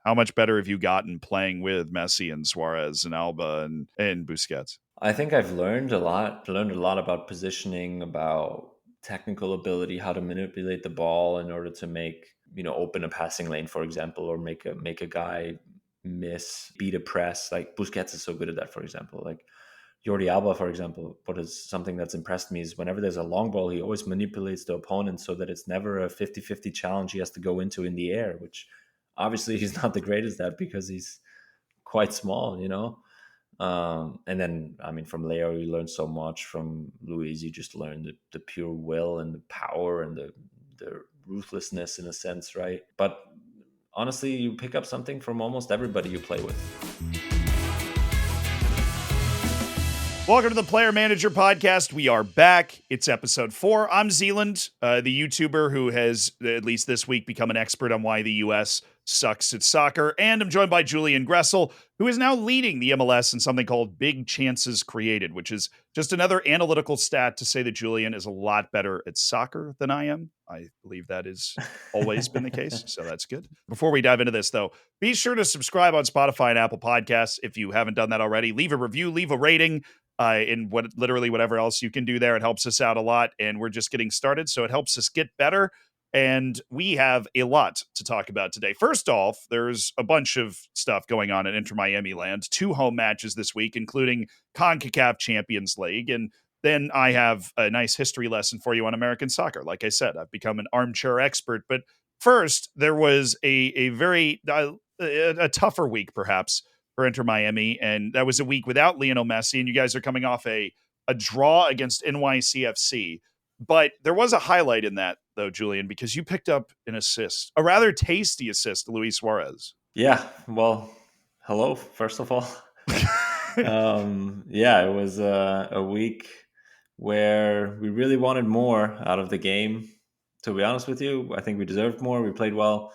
How much better have you gotten playing with Messi and Suarez and Alba and Busquets? I think I've learned a lot. Learned a lot about positioning, about technical ability, how to manipulate the ball in order to make open a passing lane, for example, or make a guy beat a press. Like Busquets is so good at that, for example. Like Jordi Alba, for example, what is something that's impressed me is whenever there's a long ball, he always manipulates the opponent so that it's never a 50-50 challenge he has to go into in the air, which obviously he's not the greatest at because he's quite small. And then, I mean, from Leo, you learn so much. From Luis, you just learn the pure will and the power and the ruthlessness in a sense, right? But honestly, you pick up something from almost everybody you play with. Welcome to the Player Manager Podcast. We are back. It's episode 4. I'm Zealand, the YouTuber who has, at least this week, become an expert on why the U.S. sucks at soccer. And I'm joined by Julian Gressel, who is now leading the MLS in something called Big Chances Created, which is just another analytical stat to say that Julian is a lot better at soccer than I am. I believe that has always been the case, so that's good. Before we dive into this, though, be sure to subscribe on Spotify and Apple Podcasts if you haven't done that already. Leave a review, leave a rating. In literally whatever else you can do there. It helps us out a lot, and we're just getting started, so it helps us get better, and we have a lot to talk about today. First off, there's a bunch of stuff going on in Inter Miami land. 2 home matches this week, including CONCACAF Champions League, and then I have a nice history lesson for you on American soccer. Like I said, I've become an armchair expert, but first, there was a very a tougher week, perhaps, for Inter Miami, and that was a week without Lionel Messi, and you guys are coming off a draw against NYCFC. But there was a highlight in that, though, Julian, because you picked up an assist, a rather tasty assist to Luis Suarez. Yeah, well, hello, first of all. Yeah, it was a week where we really wanted more out of the game. To be honest with you, I think we deserved more. We played well,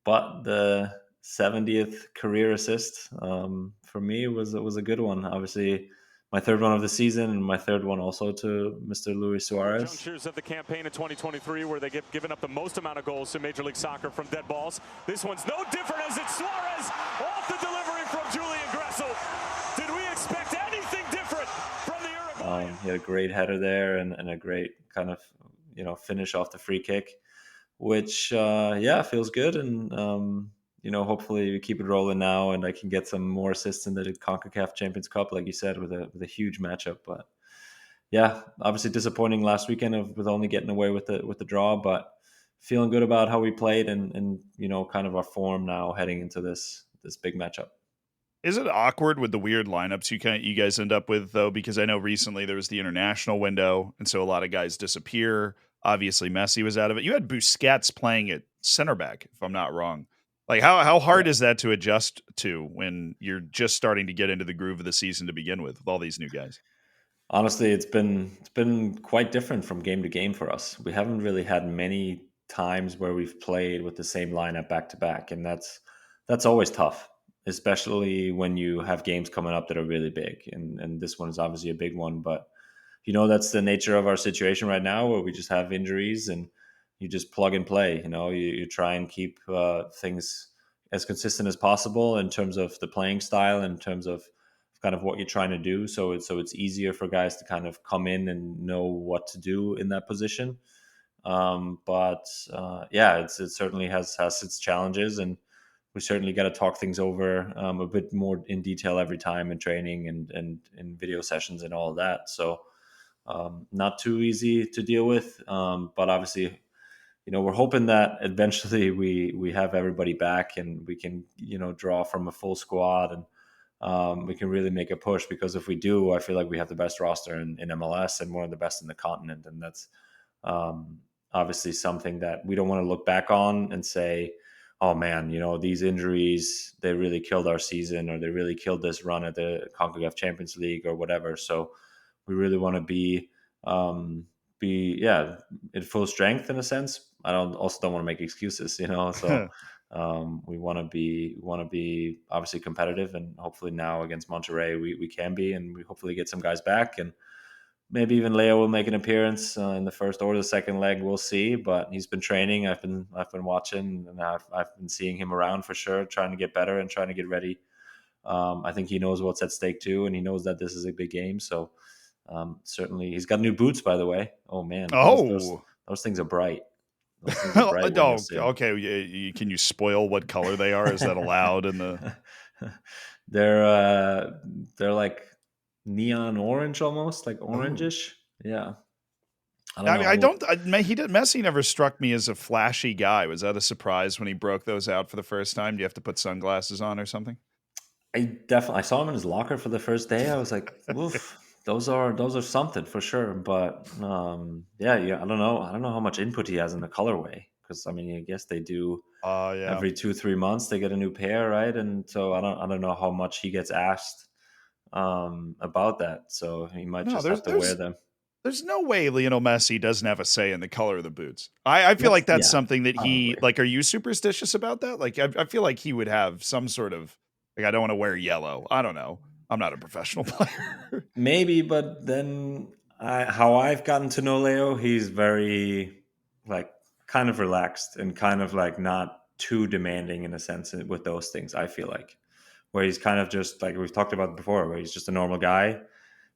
but the 70th career assist for me was a good one. Obviously, my third one of the season, and my third one also to Mr. Luis Suarez. Junctures of the campaign in 2023 where they get given up the most amount of goals in Major League Soccer from dead balls. This one's no different as it's Suarez off the delivery from Julian Gressel. Did we expect anything different from the Uruguayan? He had a great header there and a great kind of finish off the free kick, which feels good. And hopefully we keep it rolling now, and I can get some more assists in the CONCACAF Champions Cup, like you said, with a huge matchup. But yeah, obviously disappointing last weekend with only getting away with the draw, but feeling good about how we played and kind of our form now heading into this big matchup. Is it awkward with the weird lineups you guys end up with, though? Because I know recently there was the international window, and so a lot of guys disappear. Obviously, Messi was out of it. You had Busquets playing at center back, if I'm not wrong. Like, how hard is that to adjust to when you're just starting to get into the groove of the season to begin with all these new guys? Honestly, it's been quite different from game to game for us. We haven't really had many times where we've played with the same lineup back to back, and that's always tough, especially when you have games coming up that are really big. And this one is obviously a big one, but that's the nature of our situation right now, where we just have injuries and you just plug and play. You try and keep things as consistent as possible in terms of the playing style, in terms of kind of what you're trying to do. So it's easier for guys to kind of come in and know what to do in that position. It certainly has its challenges, and we certainly got to talk things over a bit more in detail every time in training and in video sessions and all of that. So not too easy to deal with, but obviously, we're hoping that eventually we have everybody back and we can, draw from a full squad, and we can really make a push, because if we do, I feel like we have the best roster in MLS and one of the best in the continent. And that's obviously something that we don't want to look back on and say, oh man, these injuries, they really killed our season, or they really killed this run at the CONCACAF Champions League or whatever. So we really want to be in full strength in a sense. I don't want to make excuses, so we want to be obviously competitive, and hopefully now against Monterrey we can be, and we hopefully get some guys back, and Maybe even Leo will make an appearance in the first or the second leg. We'll see. But he's been training. I've been watching, and I've been seeing him around for sure, trying to get better and trying to get ready. I think he knows what's at stake too, and he knows that this is a big game. So certainly, he's got new boots, by the way. Oh man, Oh, those things are bright. Those things are bright when you'll oh, see 'em. okay. Can you spoil what color they are? Is that allowed in the? They're like neon orange, almost like Oh. orangish. Yeah, I don't I mean, I know. don't. Messi never struck me as a flashy guy. Was that a surprise when he broke those out for the first time? Do you have to put sunglasses on or something? I saw him in his locker for the first day. I was like, "Oof, those are something for sure." But yeah, I don't know how much input he has in the colorway because I mean, I guess they do Yeah. every 2-3 months they get a new pair, right? And so I don't know how much he gets asked about that. So he might No, just have to wear them. there's no way Lionel Messi doesn't have a say in the color of the boots. I feel like that's Yeah, something that he probably. like. Are you superstitious about that? Like, I feel like he would have some sort of like. I don't want to wear yellow. I don't know. I'm not a professional player. Maybe, but then how I've gotten to know Leo, he's very like kind of relaxed and kind of like not too demanding in a sense with those things. I feel like where he's kind of just like we've talked about before, where he's just a normal guy.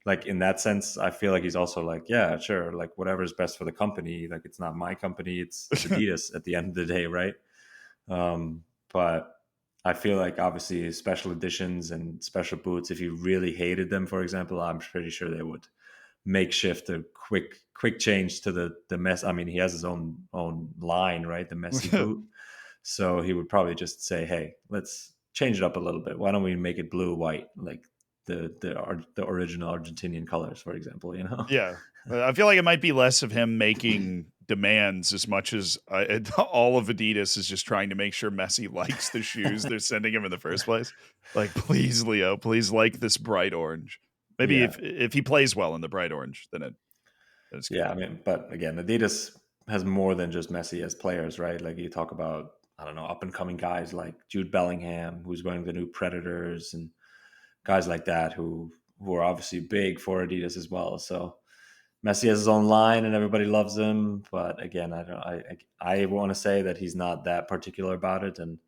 Like in that sense, I feel like he's also like, yeah, sure, like whatever's best for the company. Like it's not my company, it's Adidas at the end of the day, right? But I feel like obviously special editions and special boots, if you really hated them, for example, I'm pretty sure they would makeshift a quick change to the mess. I mean, he has his own line, right? The Messi boot. So he would probably just say, hey, let's change it up a little bit. Why don't we make it blue white, like the original Argentinian colors, for example, you know? Yeah. I feel like it might be less of him making demands as much as all of Adidas is just trying to make sure Messi likes the shoes they're sending him in the first place. Like, please, Leo, please like this bright orange. Maybe Yeah. if he plays well in the bright orange, then it's good. Yeah, I mean, but again, Adidas has more than just Messi as players, right? Like you talk about, I don't know, up and coming guys like Jude Bellingham, who's wearing the new Predators, and guys like that who are obviously big for Adidas as well. So Messi has his own line, and everybody loves him. But again, I want to say that he's not that particular about it, and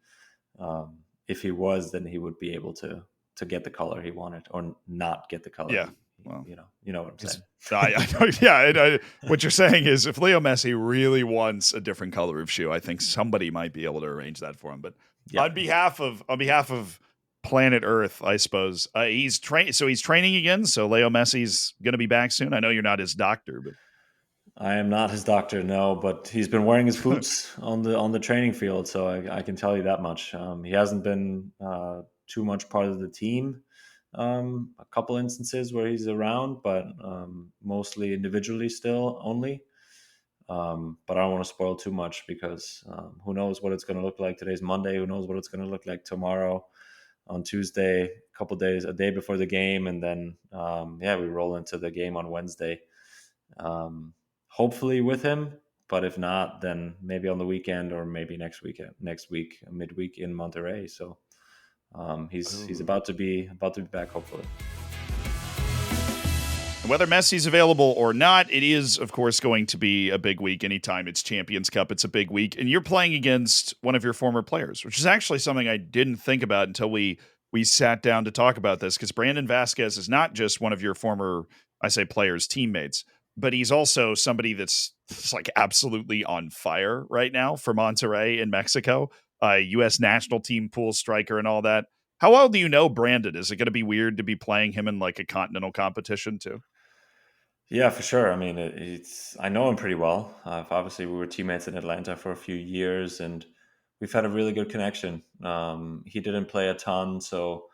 if he was, then he would be able to get the color he wanted, or not get the color. Yeah. Well, you know what I'm saying. I know, yeah. What you're saying is, if Leo Messi really wants a different color of shoe, I think somebody might be able to arrange that for him. But Yeah. on behalf of planet Earth, I suppose he's training again. So Leo Messi's going to be back soon. I know you're not his doctor, but I am not his doctor, no, but he's been wearing his boots on the training field, so I can tell you that much. He hasn't been too much part of the team. A couple instances where he's around, but mostly individually still only. But I don't want to spoil too much because who knows what it's going to look like. Today's Monday. Who knows what it's going to look like tomorrow on Tuesday, a day before the game, and then we roll into the game on Wednesday. Hopefully with him, but if not, then maybe on the weekend or maybe next week, midweek in Monterrey. So he's about to be back, hopefully. whether Messi's available or not, it is, of course, going to be a big week. Anytime it's Champions Cup, it's a big week. And you're playing against one of your former players, which is actually something I didn't think about until we sat down to talk about this, because Brandon Vasquez is not just one of your former, I say players, teammates, but he's also somebody that's like absolutely on fire right now for Monterrey in Mexico, U.S. national team pool striker and all that. How well do you know Brandon? Is it going to be weird to be playing him in like a continental competition too? Yeah, for sure. I mean, I know him pretty well. Obviously, we were teammates in Atlanta for a few years, and we've had a really good connection. He didn't play a ton, so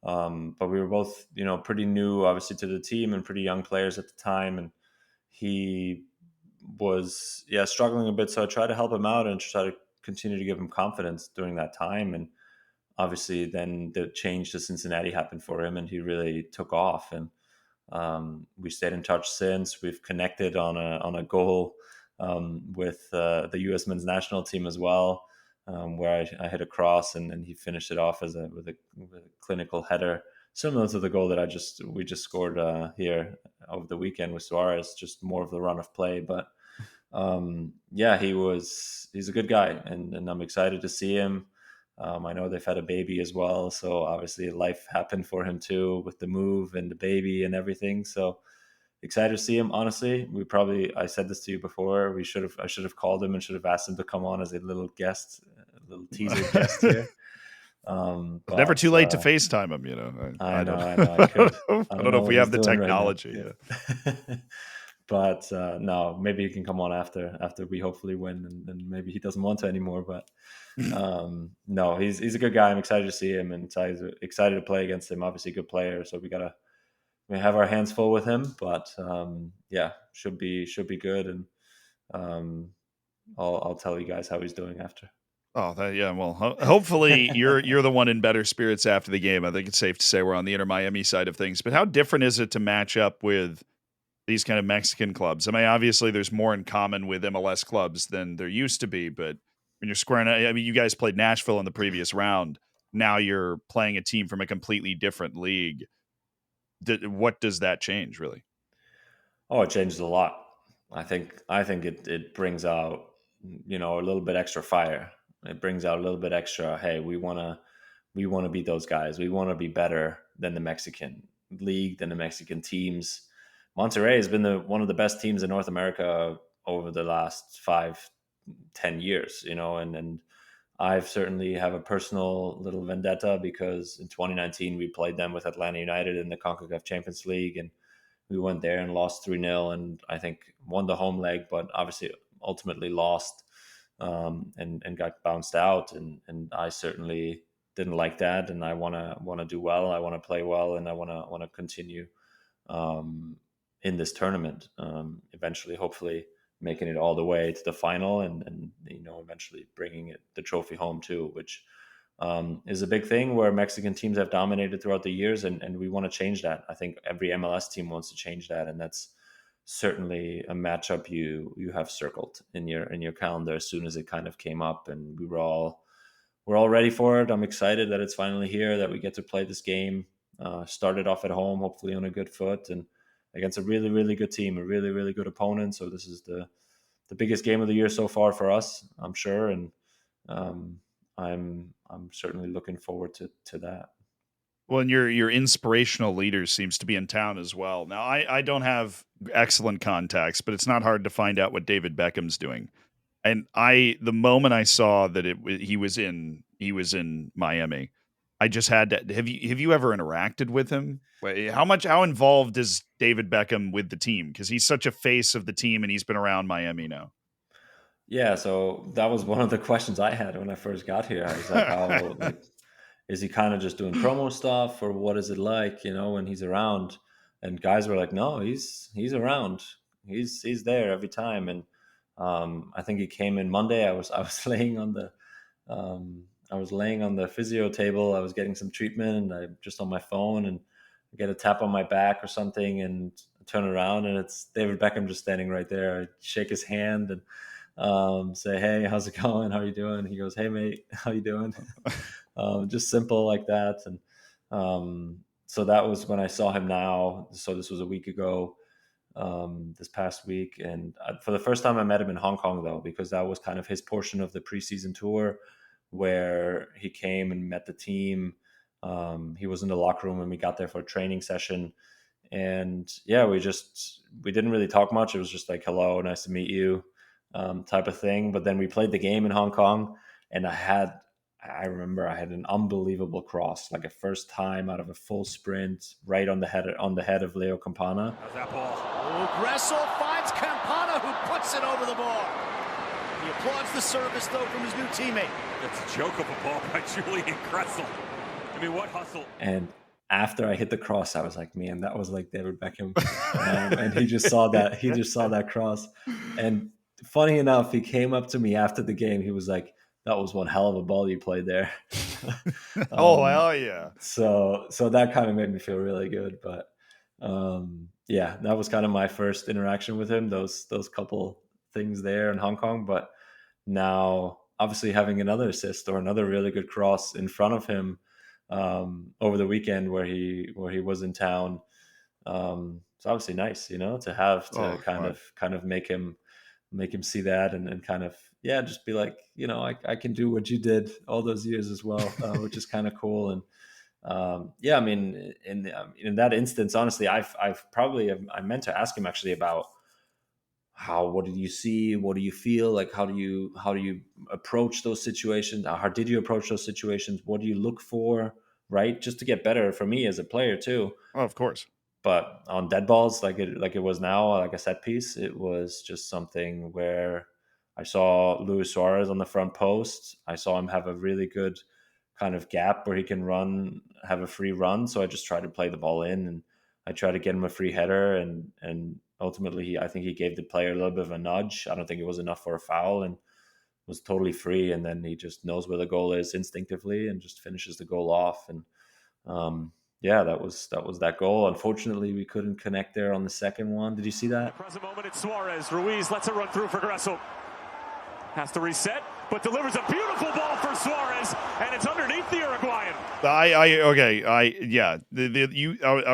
but we were both, pretty new, obviously, to the team and pretty young players at the time. And he was, struggling a bit. So I tried to help him out and try to continue to give him confidence during that time. And obviously, then the change to Cincinnati happened for him, and he really took off. And we stayed in touch since. We've connected on a goal with the U.S. men's national team as well, where I hit a cross and he finished it off with a clinical header similar to the goal that we just scored here over the weekend with Suarez, just more of the run of play. But yeah, he's a good guy, and I'm excited to see him. I know they've had a baby as well, so obviously life happened for him too with the move and the baby and everything. So excited to see him. Honestly, I said this to you before. I should have called him and should have asked him to come on as a little guest, a little teaser guest here. Never But too late to FaceTime him, you know. I know, I could. I don't know if what we he's have the doing right now. technology. Yeah. But no, maybe he can come on after we hopefully win, and maybe he doesn't want to anymore. But no, he's a good guy. I'm excited to see him, and excited to play against him. Obviously, a good player, so we have our hands full with him. But yeah, should be good, and I'll tell you guys how he's doing after. Oh, yeah. Well, hopefully you're the one in better spirits after the game. I think it's safe to say we're on the Inter Miami side of things. But how different is it to match up with these kind of Mexican clubs? I mean, obviously there's more in common with MLS clubs than there used to be, but when you're squaring, I mean, you guys played Nashville in the previous round. Now you're playing a team from a completely different league. What does that change, really? Oh, it changes a lot. I think it brings out, a little bit extra fire. It brings out a little bit extra. Hey, we want to beat those guys. We want to be better than the Mexican league, than the Mexican teams. Monterrey has been one of the best teams in North America over the last 5-10 years, and I've certainly have a personal little vendetta because in 2019 we played them with Atlanta United in the CONCACAF Champions League, and we went there and lost 3-0, and I think won the home leg, but obviously ultimately lost, and got bounced out, and I certainly didn't like that, and I want to do well, I want to play well, and I want to continue in this tournament, eventually hopefully making it all the way to the final, and eventually bringing the trophy home too, which is a big thing where Mexican teams have dominated throughout the years, and we want to change that. I think every MLS team wants to change that, and that's certainly a matchup you have circled in your calendar as soon as it kind of came up, and we're all ready for it. I'm excited that it's finally here, that we get to play this game. Started off at home, hopefully on a good foot, and against a really, really good team, a really, really good opponent. So this is the biggest game of the year so far for us, I'm sure, and I'm certainly looking forward to that. Well, and your inspirational leader seems to be in town as well. Now, I don't have excellent contacts, but it's not hard to find out what David Beckham's doing. And the moment I saw that he was in Miami, I just had to. Have you ever interacted with him? How involved is David Beckham with the team? Because he's such a face of the team, and he's been around Miami now. Yeah, so that was one of the questions I had when I first got here. I was like, how is he kind of just doing promo stuff, or what is it like, when he's around? And guys were like, no, he's around. He's there every time. And I think he came in Monday. I was laying on the physio table. I was getting some treatment, and I just on my phone, and I get a tap on my back or something, and I turn around, and it's David Beckham just standing right there. I shake his hand and say, hey, how's it going? How are you doing? He goes, hey, mate, how you doing? Just simple like that. And so that was when I saw him now. So this was a week ago, this past week. And for the first time I met him in Hong Kong, though, because that was kind of his portion of the preseason tour where he came and met the team. He was in the locker room when we got there for a training session. And yeah, we didn't really talk much. It was just like, hello, nice to meet you, type of thing. But then we played the game in Hong Kong, and I remember I had an unbelievable cross, like a first time out of a full sprint, right on the head of Leo Campana. How's that ball? Oh, Gressel finds Campana, who puts it over the bar. He applauds the service, though, from his new teammate. That's a joke of a ball by Julian Gressel. I mean, what hustle. And after I hit the cross, I was like, man, that was like David Beckham. And he just saw that. He just saw that cross. And funny enough, he came up to me after the game. He was like, that was one hell of a ball you played there. Oh, hell yeah. So that kind of made me feel really good. But yeah, that was kind of my first interaction with him, those couple things there in Hong Kong. But now, obviously, having another assist or another really good cross in front of him over the weekend where he was in town. It's obviously nice, to have to Oh God. kind of make him see that, and kind of, yeah, just be like, I can do what you did all those years as well, which is kind of cool. And yeah, I mean, in that instance, honestly, I meant to ask him actually about what did you see, what do you feel like, how do you approach those situations, how did you approach those situations, what do you look for, right, just to get better for me as a player too. Oh, of course. But on dead balls, like it was now, like a set piece, it was just something where I saw Luis Suarez on the front post. I saw him have a really good kind of gap where he can have a free run. So I just tried to play the ball in, and I tried to get him a free header, and ultimately I think he gave the player a little bit of a nudge. I don't think it was enough for a foul, and was totally free. And then he just knows where the goal is instinctively and just finishes the goal off. And yeah, that was that goal. Unfortunately, we couldn't connect there on the second one. Did you see that? At the present moment, it's Suarez. Ruiz lets it run through for Gressel. Has to reset, but delivers a beautiful ball for Suarez, and it's underneath the Uruguayan. I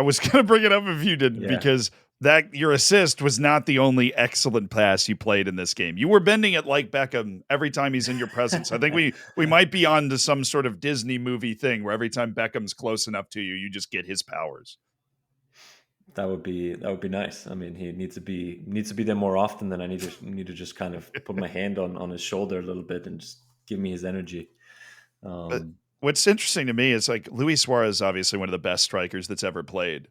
was gonna bring it up if you didn't, because that your assist was not the only excellent pass you played in this game. You were bending it like Beckham every time he's in your presence. I think we might be on to some sort of Disney movie thing where every time Beckham's close enough to you, you just get his powers. That would be nice. I mean, he needs to be there more often. Than I need to just kind of put my hand on his shoulder a little bit and just give me his energy. But what's interesting to me is, like, Luis Suarez is obviously one of the best strikers that's ever played.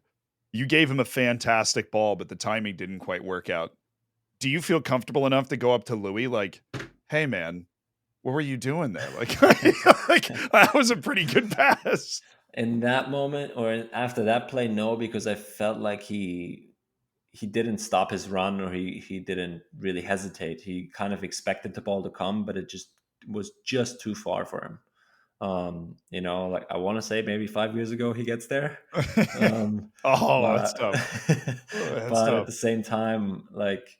You gave him a fantastic ball, but the timing didn't quite work out. Do you feel comfortable enough to go up to Louis like, hey man, what were you doing there? Like, like that was a pretty good pass. In that moment or after that play, no, because I felt like he didn't stop his run, or he didn't really hesitate. He kind of expected the ball to come, but it just was just too far for him. Like I want to say maybe 5 years ago he gets there. That's tough. But at the same time, like,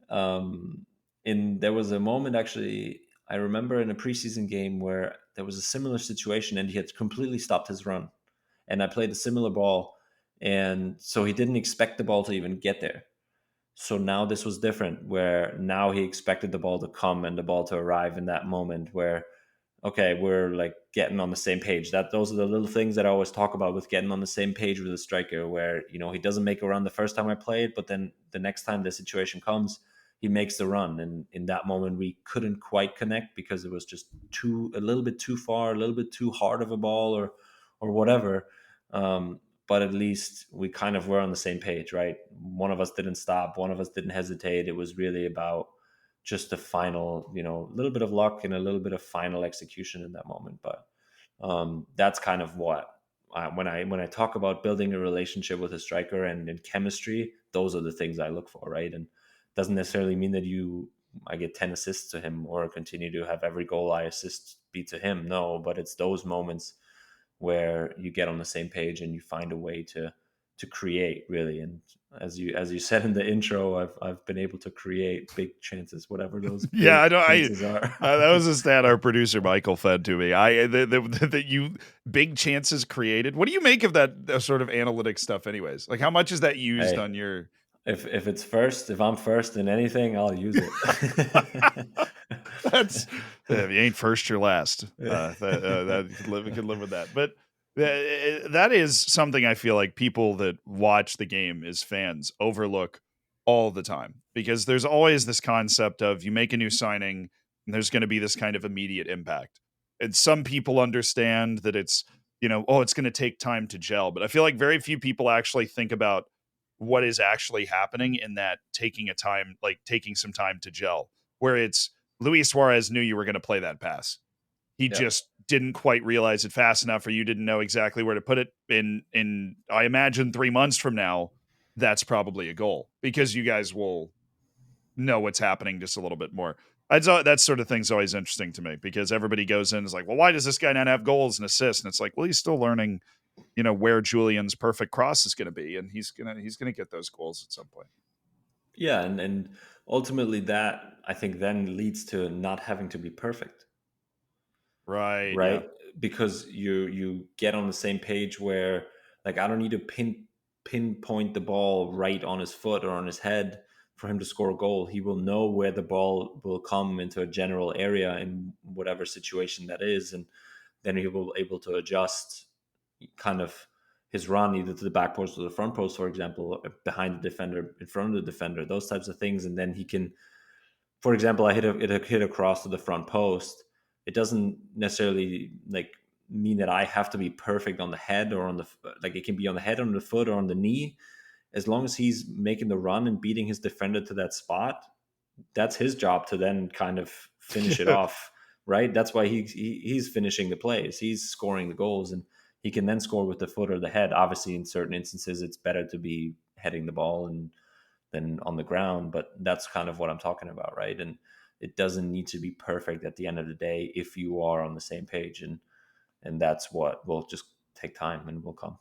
there was a moment, actually, I remember in a preseason game where there was a similar situation and he had completely stopped his run, and I played a similar ball, and so he didn't expect the ball to even get there. So now this was different, where now he expected the ball to come and the ball to arrive in that moment, where, okay, we're like getting on the same page. Those are the little things that I always talk about with getting on the same page with a striker, where, he doesn't make a run the first time I play it, but then the next time the situation comes, he makes the run. And in that moment, we couldn't quite connect because it was just a little bit too far, a little bit too hard of a ball, or whatever. But at least we kind of were on the same page, right? One of us didn't stop, one of us didn't hesitate. It was really about just the final, little bit of luck and a little bit of final execution in that moment. But that's kind of what, when I talk about building a relationship with a striker and in chemistry, those are the things I look for, right? And doesn't necessarily mean that I get 10 assists to him or continue to have every goal I assist be to him. No, but it's those moments where you get on the same page and you find a way to create, really. And as you said in the intro, I've been able to create big chances, whatever those chances are. That was a stat our producer Michael fed to me. That you big chances created. What do you make of that sort of analytic stuff, anyways? Like, how much is that used on your? If I'm first in anything, I'll use it. That's if you ain't first, you're last. We could live with that. But that is something I feel like people that watch the game as fans overlook all the time, because there's always this concept of you make a new signing and there's going to be this kind of immediate impact. And some people understand that it's, it's going to take time to gel. But I feel like very few people actually think about what is actually happening in that taking some time to gel, where it's Luis Suarez knew you were going to play that pass. He just didn't quite realize it fast enough, or you didn't know exactly where to put it. In I imagine 3 months from now, that's probably a goal, because you guys will know what's happening just a little bit more. That sort of thing's always interesting to me, because everybody goes in and is like, well, why does this guy not have goals and assists? And it's like, well, he's still learning, where Julian's perfect cross is going to be, and he's gonna get those goals at some point. Yeah, and ultimately that, I think, then leads to not having to be perfect. Right. Right. Yeah. because you get on the same page where, like, I don't need to pinpoint the ball right on his foot or on his head for him to score a goal. He will know where the ball will come into a general area in whatever situation that is, and then he will able to adjust kind of his run either to the back post or the front post, for example, behind the defender, in front of the defender, those types of things. And then he can, for example, I hit a cross to the front post. It doesn't necessarily like mean that I have to be perfect on the head or on the, like, it can be on the head, on the foot, or on the knee. As long as he's making the run and beating his defender to that spot, that's his job to then kind of finish it off, right? That's why he's finishing the plays. He's scoring the goals, and he can then score with the foot or the head. Obviously, in certain instances, it's better to be heading the ball and than on the ground, but that's kind of what I'm talking about, right? And it doesn't need to be perfect at the end of the day if you are on the same page, and that's what will just take time and will come.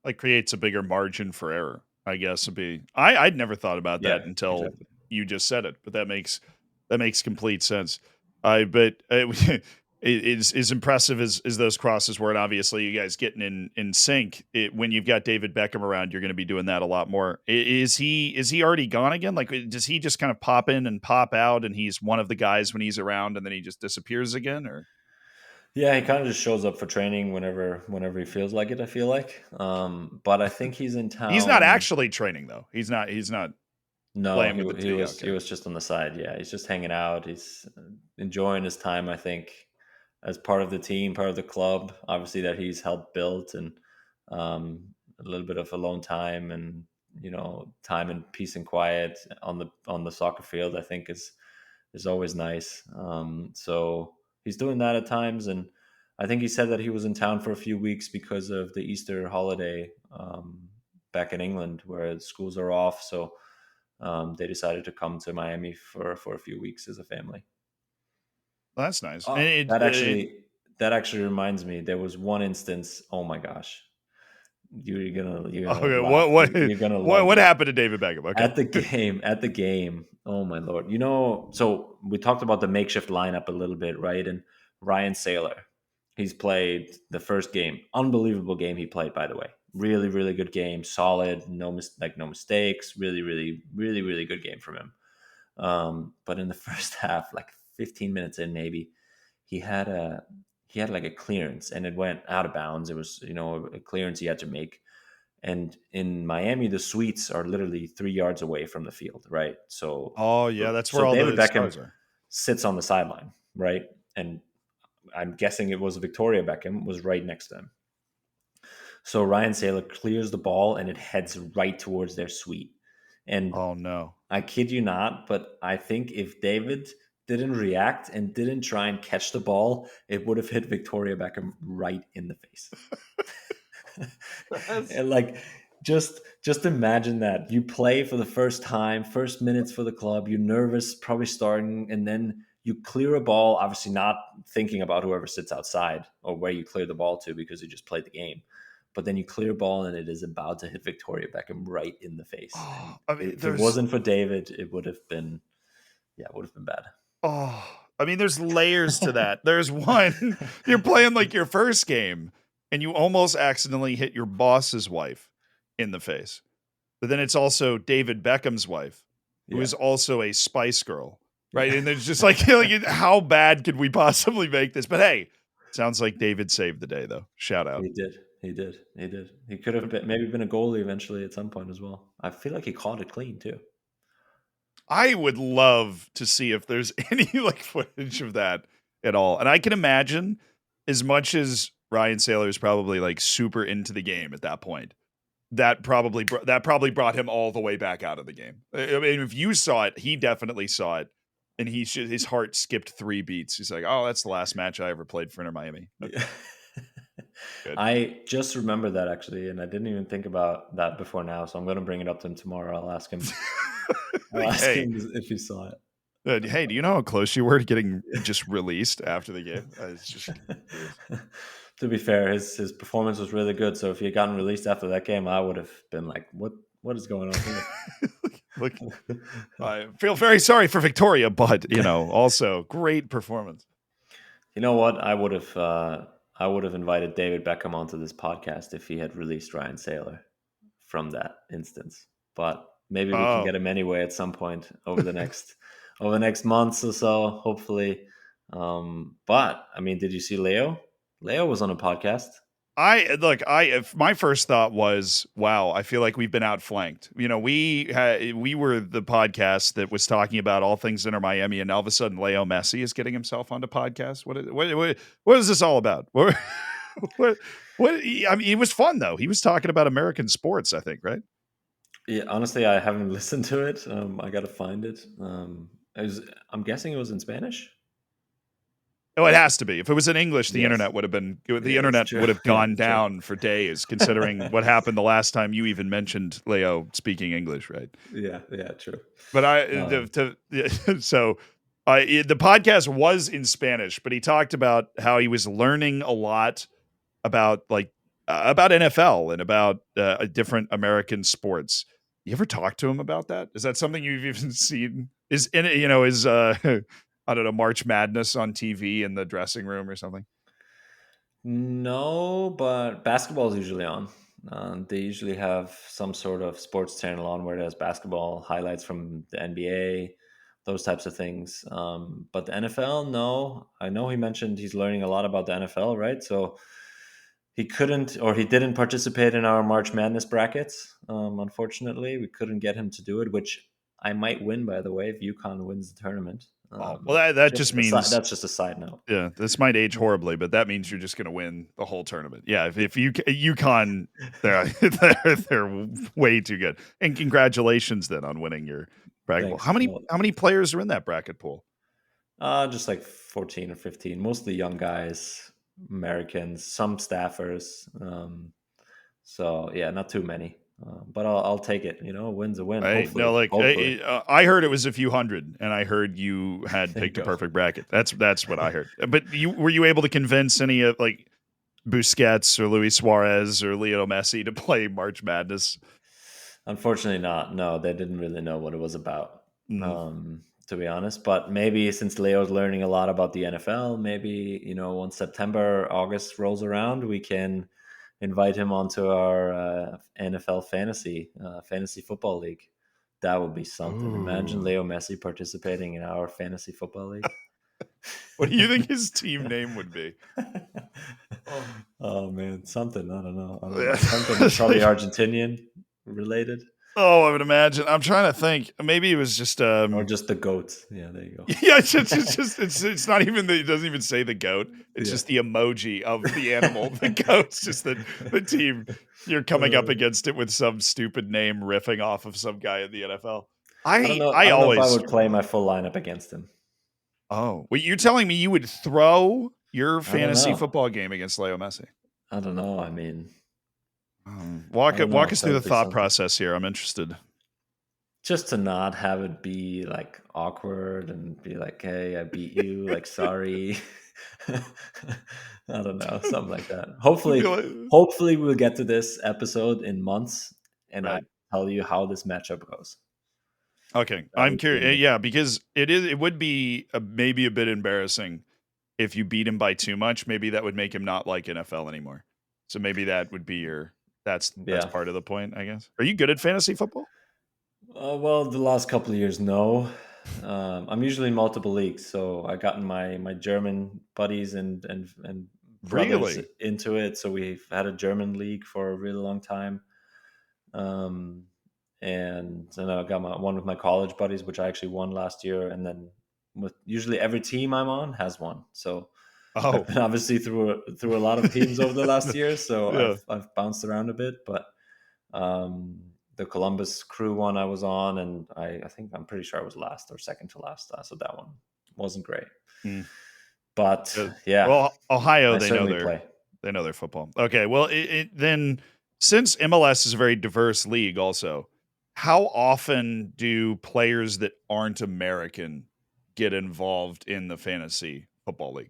Like, creates a bigger margin for error, I guess would be. I'd never thought about that until you just said it, but that makes complete sense. But is impressive as those crosses were, and obviously you guys getting in sync. When you've got David Beckham around, you're going to be doing that a lot more. Is he already gone again? Like, does he just kind of pop in and pop out, and he's one of the guys when he's around, and then he just disappears again? Or yeah, he kind of just shows up for training whenever he feels like it, I feel like. But I think he's in town. He's not actually training though. He's not. No, playing he with the team. was he was just on the side. Yeah, he's just hanging out. He's enjoying his time, I think, as part of the team, part of the club, obviously, that he's helped build, and a little bit of alone time and, time in peace and quiet on the soccer field, I think is always nice. So he's doing that at times, and I think he said that he was in town for a few weeks because of the Easter holiday back in England, where schools are off. So they decided to come to Miami for a few weeks as a family. Well, that's nice. Oh, that actually reminds me. There was one instance. Oh my gosh, you're gonna laugh. What happened to David Beckham? Okay. At the game. Oh my Lord. So we talked about the makeshift lineup a little bit, right? And Ryan Saylor, he's played the first game. Unbelievable game he played, by the way. Really, really good game. Solid. No mistakes. Really, really, really, really good game from him. But in the first half, like 15 minutes in, maybe, he had like a clearance, and it went out of bounds. It was, a clearance he had to make. And in Miami, the suites are literally 3 yards away from the field, right? So, that's where all David the Beckham stars are. sits on the sideline, right? And I'm guessing it was Victoria Beckham was right next to him. So Ryan Saylor clears the ball, and it heads right towards their suite. And oh no, I kid you not, but I think if David didn't react and didn't try and catch the ball, it would have hit Victoria Beckham right in the face. And like, just imagine that you play for the first time, first minutes for the club, you're nervous, probably starting, and then you clear a ball, obviously not thinking about whoever sits outside or where you clear the ball to because you just played the game. But then you clear a ball, and it is about to hit Victoria Beckham right in the face. Oh, if it wasn't for David, it would have been bad. Oh, there's layers to that. There's one, you're playing like your first game, and you almost accidentally hit your boss's wife in the face. But then it's also David Beckham's wife, who is also a Spice Girl, right? And there's just like, how bad could we possibly make this? But hey, sounds like David saved the day, though. Shout out. He did. He could have maybe been a goalie eventually at some point as well. I feel like he caught it clean too. I would love to see if there's any footage of that at all. And I can imagine, as much as Ryan Saylor is probably super into the game at that point, that probably brought him all the way back out of the game. I mean, if you saw it, he definitely saw it, and his heart skipped 3 beats. He's like, "Oh, that's the last match I ever played for Inter Miami." Okay. I just remember that actually, and I didn't even think about that before now. So I'm going to bring it up to him tomorrow. I'll ask him. Him if he saw it. Hey, do you know how close you were to getting just released after the game? It's just to be fair, his performance was really good. So if he had gotten released after that game, I would have been like, "What is going on here?" Look, I feel very sorry for Victoria, but also great performance. You know what? I would have I would have invited David Beckham onto this podcast if he had released Ryan Saylor from that instance. But maybe we can Oh, get him anyway at some point over the next months or so, hopefully. But I mean, did you see Leo? Leo was on a podcast. if my first thought was, wow, I feel like we've been outflanked. We were the podcast that was talking about all things Inter Miami, and all of a sudden Leo Messi is getting himself onto podcast. What is this all about? What? I mean, it was fun though. He was talking about American sports, I think, right? Yeah, honestly, I haven't listened to it. I got to find it. I'm guessing it was in Spanish. Oh, it has to be. If it was in English, the Yes. internet would have Yeah, that's true. gone Yeah, true. down for days, considering what happened the last time you even mentioned Leo speaking English, right? Yeah, true. But the podcast was in Spanish, but he talked about how he was learning a lot about about NFL and about different American sports. You ever talk to him about that? Is that something you've even seen? Is in it, I don't know, March Madness on TV in the dressing room or something? No, but basketball is usually on. They usually have some sort of sports channel on where there's basketball highlights from the NBA, those types of things. But the NFL, no. I know he mentioned he's learning a lot about the NFL, right? So he couldn't, or he didn't participate in our March Madness brackets. Unfortunately, we couldn't get him to do it, which I might win, by the way, if UConn wins the tournament. Oh, well, that just means that's just a side note. Yeah, this might age horribly, but that means you're just going to win the whole tournament. Yeah, if you UConn, they're way too good. And congratulations then on winning your bracket pool. Thanks. How many players are in that bracket pool? Just like 14 or 15, mostly young guys, Americans, some staffers. So yeah, not too many. But I'll take it. A win's a win. Hey, Hopefully. no, Hopefully. I heard it was a few hundred, and I heard you had There you picked a go. perfect bracket. That's what I heard. But were you able to convince any of Busquets or Luis Suarez or Lionel Messi to play March Madness? Unfortunately not. No, they didn't really know what it was about, Mm. to be honest. But maybe since Leo's learning a lot about the NFL, maybe, once September, August rolls around, we can invite him onto our NFL fantasy football league. That would be something. Imagine Ooh. Leo Messi participating in our fantasy football league. What do you think his team name would be? Oh man, something. I don't know. Something probably Argentinian related. Oh, I would imagine. I'm trying to think. Maybe it was just Or just the goat. Yeah, there you go. yeah, it's not even it doesn't even say the goat. It's Yeah. just the emoji of the animal. The goat's just the team. You're coming up against it with some stupid name riffing off of some guy in the NFL. I don't know. I I don't know always if I would play my full lineup against him. Oh, well, you're telling me you would throw your I don't fantasy know. football game against Leo Messi? I don't know. I mean, Walk I don't know. us through the That'd be thought something. process here. I'm interested. Just to not have it be like awkward and be like, "Hey, I beat you." Like, sorry. I don't know, something like that. Hopefully, we'll get to this episode in months, and Right. I tell you how this matchup goes. Okay, That I'm would curious. be- Yeah, because it would be maybe a bit embarrassing if you beat him by too much. Maybe that would make him not like NFL anymore. So maybe that would be that's Yeah. part of the point, I guess. Are you good at fantasy football? Well, the last couple of years, no. I'm usually in multiple leagues, so I gotten my German buddies and brothers Really? into it. So we've had a German league for a really long time. And then I got one with my college buddies, which I actually won last year. And then with usually every team I'm on has one. So Oh, I've been obviously through a lot of teams over the last year. So Yeah. I've bounced around a bit, but the Columbus Crew one I was on, and I'm pretty sure I was last or second to last. So that one wasn't great. Mm. But yeah, Well, Ohio, I they know certainly play. their football. Okay, well, then since MLS is a very diverse league, also, how often do players that aren't American get involved in the fantasy football league?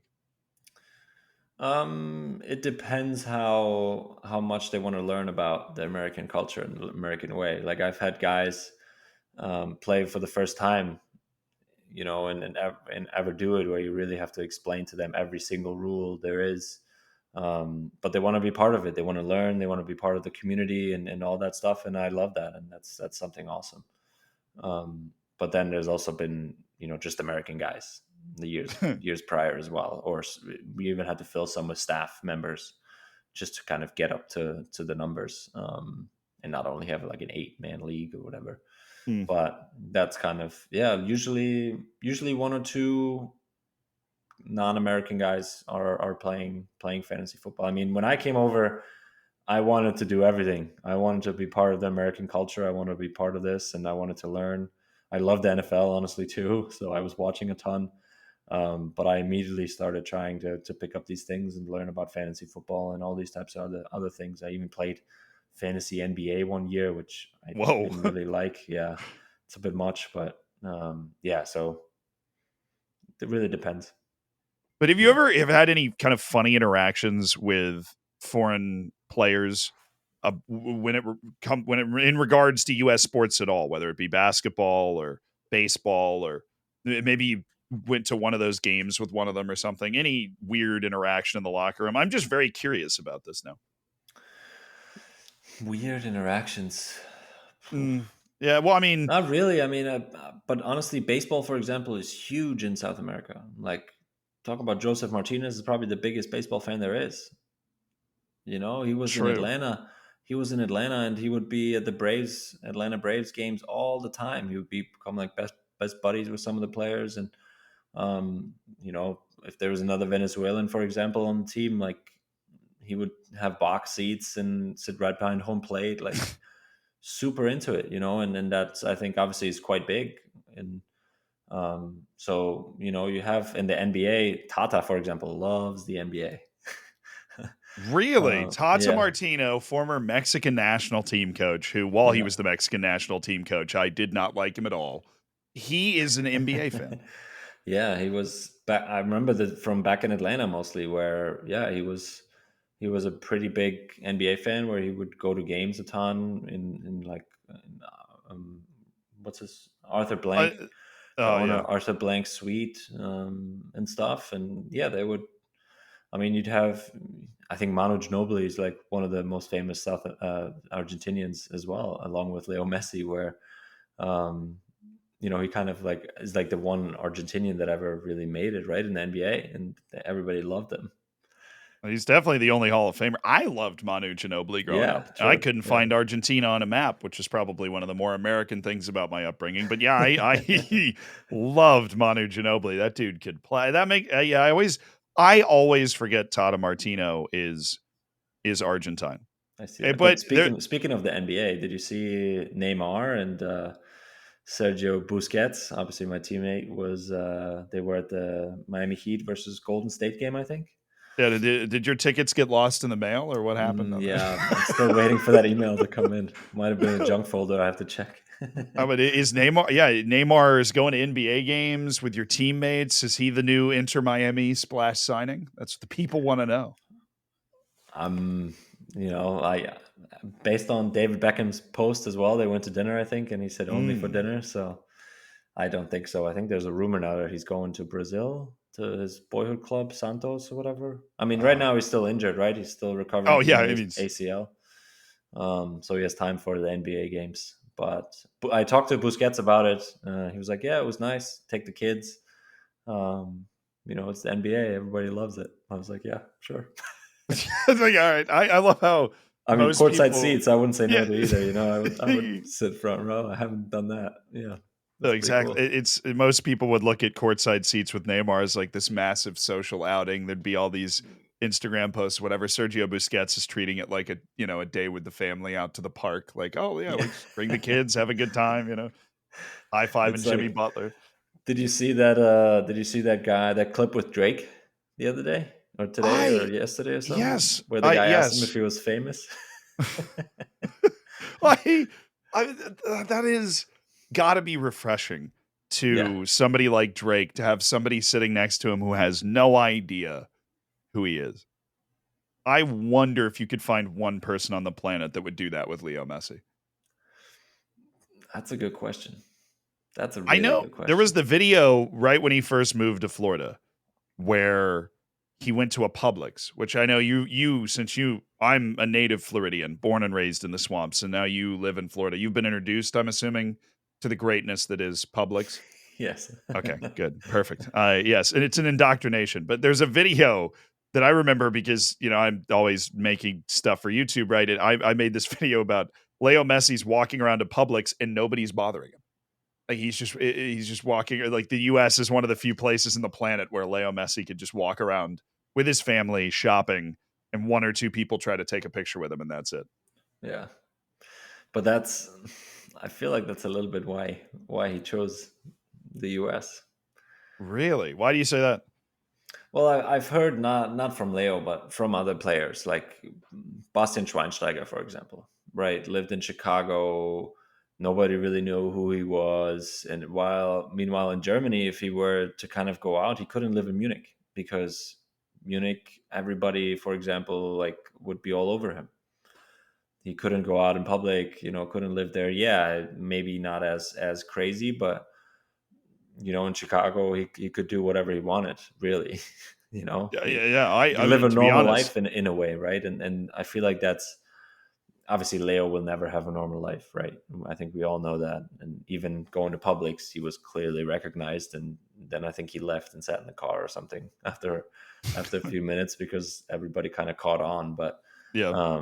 It depends how much they want to learn about the American culture and the American way. Like I've had guys play for the first time, and ever do it, where you really have to explain to them every single rule there is. But they want to be part of it. They want to learn. They want to be part of the community and all that stuff. And I love that. And that's something awesome. But then there's also been, just American guys the years prior as well. Or we even had to fill some with staff members just to kind of get up to the numbers, and not only have like an 8-man league or whatever. But that's kind of, usually 1 or 2 non-American guys are playing fantasy football. I mean, when I came over, I wanted to do everything. I wanted to be part of the American culture. I wanted to be part of this, and I wanted to learn. I love the NFL, honestly, too. So I was watching a ton. But I immediately started trying to pick up these things and learn about fantasy football and all these types of other things. I even played fantasy NBA one year, which I didn't really like. Yeah, it's a bit much, but so it really depends. But have you ever had any kind of funny interactions with foreign players when it in regards to U.S. sports at all, whether it be basketball or baseball, or maybe you went to one of those games with one of them or something? Any weird interaction in the locker room? I'm just very curious about this now. Weird interactions. Yeah, well, I mean, not really. I mean, but honestly, baseball, for example, is huge in South America. Like, talk about Joseph Martinez is probably the biggest baseball fan there is. He was in Atlanta. He was in Atlanta, and he would be at the Atlanta Braves games all the time. He would become like best buddies with some of the players, and if there was another Venezuelan, for example, on the team, like he would have box seats and sit right behind home plate, like super into it, and that's, I think, obviously is quite big. And so you have in the NBA, Tata, for example, loves the NBA. Really? Tata Martino, former Mexican national team coach, who, while he was the Mexican national team coach, I did not like him at all. He is an NBA fan. Yeah, he was back. I remember that from back in Atlanta mostly, where he was a pretty big NBA fan, where he would go to games a ton in like what's his Arthur Blank, Arthur Blank suite, and stuff. And they would. I mean, you'd have, I think Manu Ginobili is like one of the most famous South Argentinians as well, along with Leo Messi, where he kind of like is like the one Argentinian that ever really made it right in the NBA, and everybody loved him. He's definitely the only Hall of Famer. I loved Manu Ginobili growing up. True. I couldn't find Argentina on a map, which is probably one of the more American things about my upbringing. But I loved Manu Ginobili. That dude could play. I always forget Tata Martino is Argentine. I see. But speaking of the NBA, did you see Neymar and Sergio Busquets? Obviously, my teammate was. They were at the Miami Heat versus Golden State game, I think. Yeah, did your tickets get lost in the mail, or what happened? I'm still waiting for that email to come in. Might have been a junk folder. I have to check. But is Neymar? Yeah, Neymar is going to NBA games with your teammates. Is he the new Inter Miami splash signing? That's what the people want to know. I based on David Beckham's post as well. They went to dinner, I think, and he said only for dinner. So I don't think so. I think there's a rumor now that he's going to Brazil, to his boyhood club, Santos or whatever. I mean, right now he's still injured, right? He's still recovering from his ACL. So he has time for the NBA games. But I talked to Busquets about it. He was like, yeah, it was nice. Take the kids. It's the NBA. Everybody loves it. I was like, yeah, sure. It's like, all right. I love how. I mean, courtside seats, I wouldn't say no to either. I would sit front row. I haven't done that. Yeah. Exactly. Cool. It's most people would look at courtside seats with Neymar as like this massive social outing. There'd be all these Instagram posts, whatever. Sergio Busquets is treating it like a day with the family out to the park. Like, oh yeah, let's bring the kids, have a good time. High five and Jimmy Butler. Did you see that? Did you see that clip with Drake the other day or today or yesterday or something? Yes, where the guy asked him if he was famous. That is got to be refreshing to somebody like Drake, to have somebody sitting next to him who has no idea who he is. I wonder if you could find one person on the planet that would do that with Leo Messi. That's a good question. That's a really good question. There was the video right when he first moved to Florida where he went to a Publix, which I know I'm a native Floridian, born and raised in the swamps, and now you live in Florida. You've been introduced, I'm assuming, to the greatness that is Publix. Yes. Okay, good. Perfect. Yes, and it's an indoctrination. But there's a video that I remember because, I'm always making stuff for YouTube, right? And I made this video about Leo Messi's walking around to Publix and nobody's bothering him. Like he's just walking. Like the U.S. is one of the few places in the planet where Leo Messi could just walk around with his family shopping, and one or two people try to take a picture with him, and that's it. Yeah. But I feel like that's a little bit why he chose the US. Really? Why do you say that? Well, I've heard not from Leo, but from other players like Bastian Schweinsteiger, for example. Right, lived in Chicago. Nobody really knew who he was, and meanwhile in Germany, if he were to kind of go out, he couldn't live in Munich because Munich, everybody, for example, like would be all over him. He couldn't go out in public, couldn't live there. Yeah, maybe not as crazy, but in Chicago, he could do whatever he wanted, really. Yeah. I live mean, a to be normal honest, life in a way, right? And I feel like that's obviously Leo will never have a normal life, right? I think we all know that. And even going to Publix, he was clearly recognized, and then I think he left and sat in the car or something after a few minutes because everybody kind of caught on. But yeah.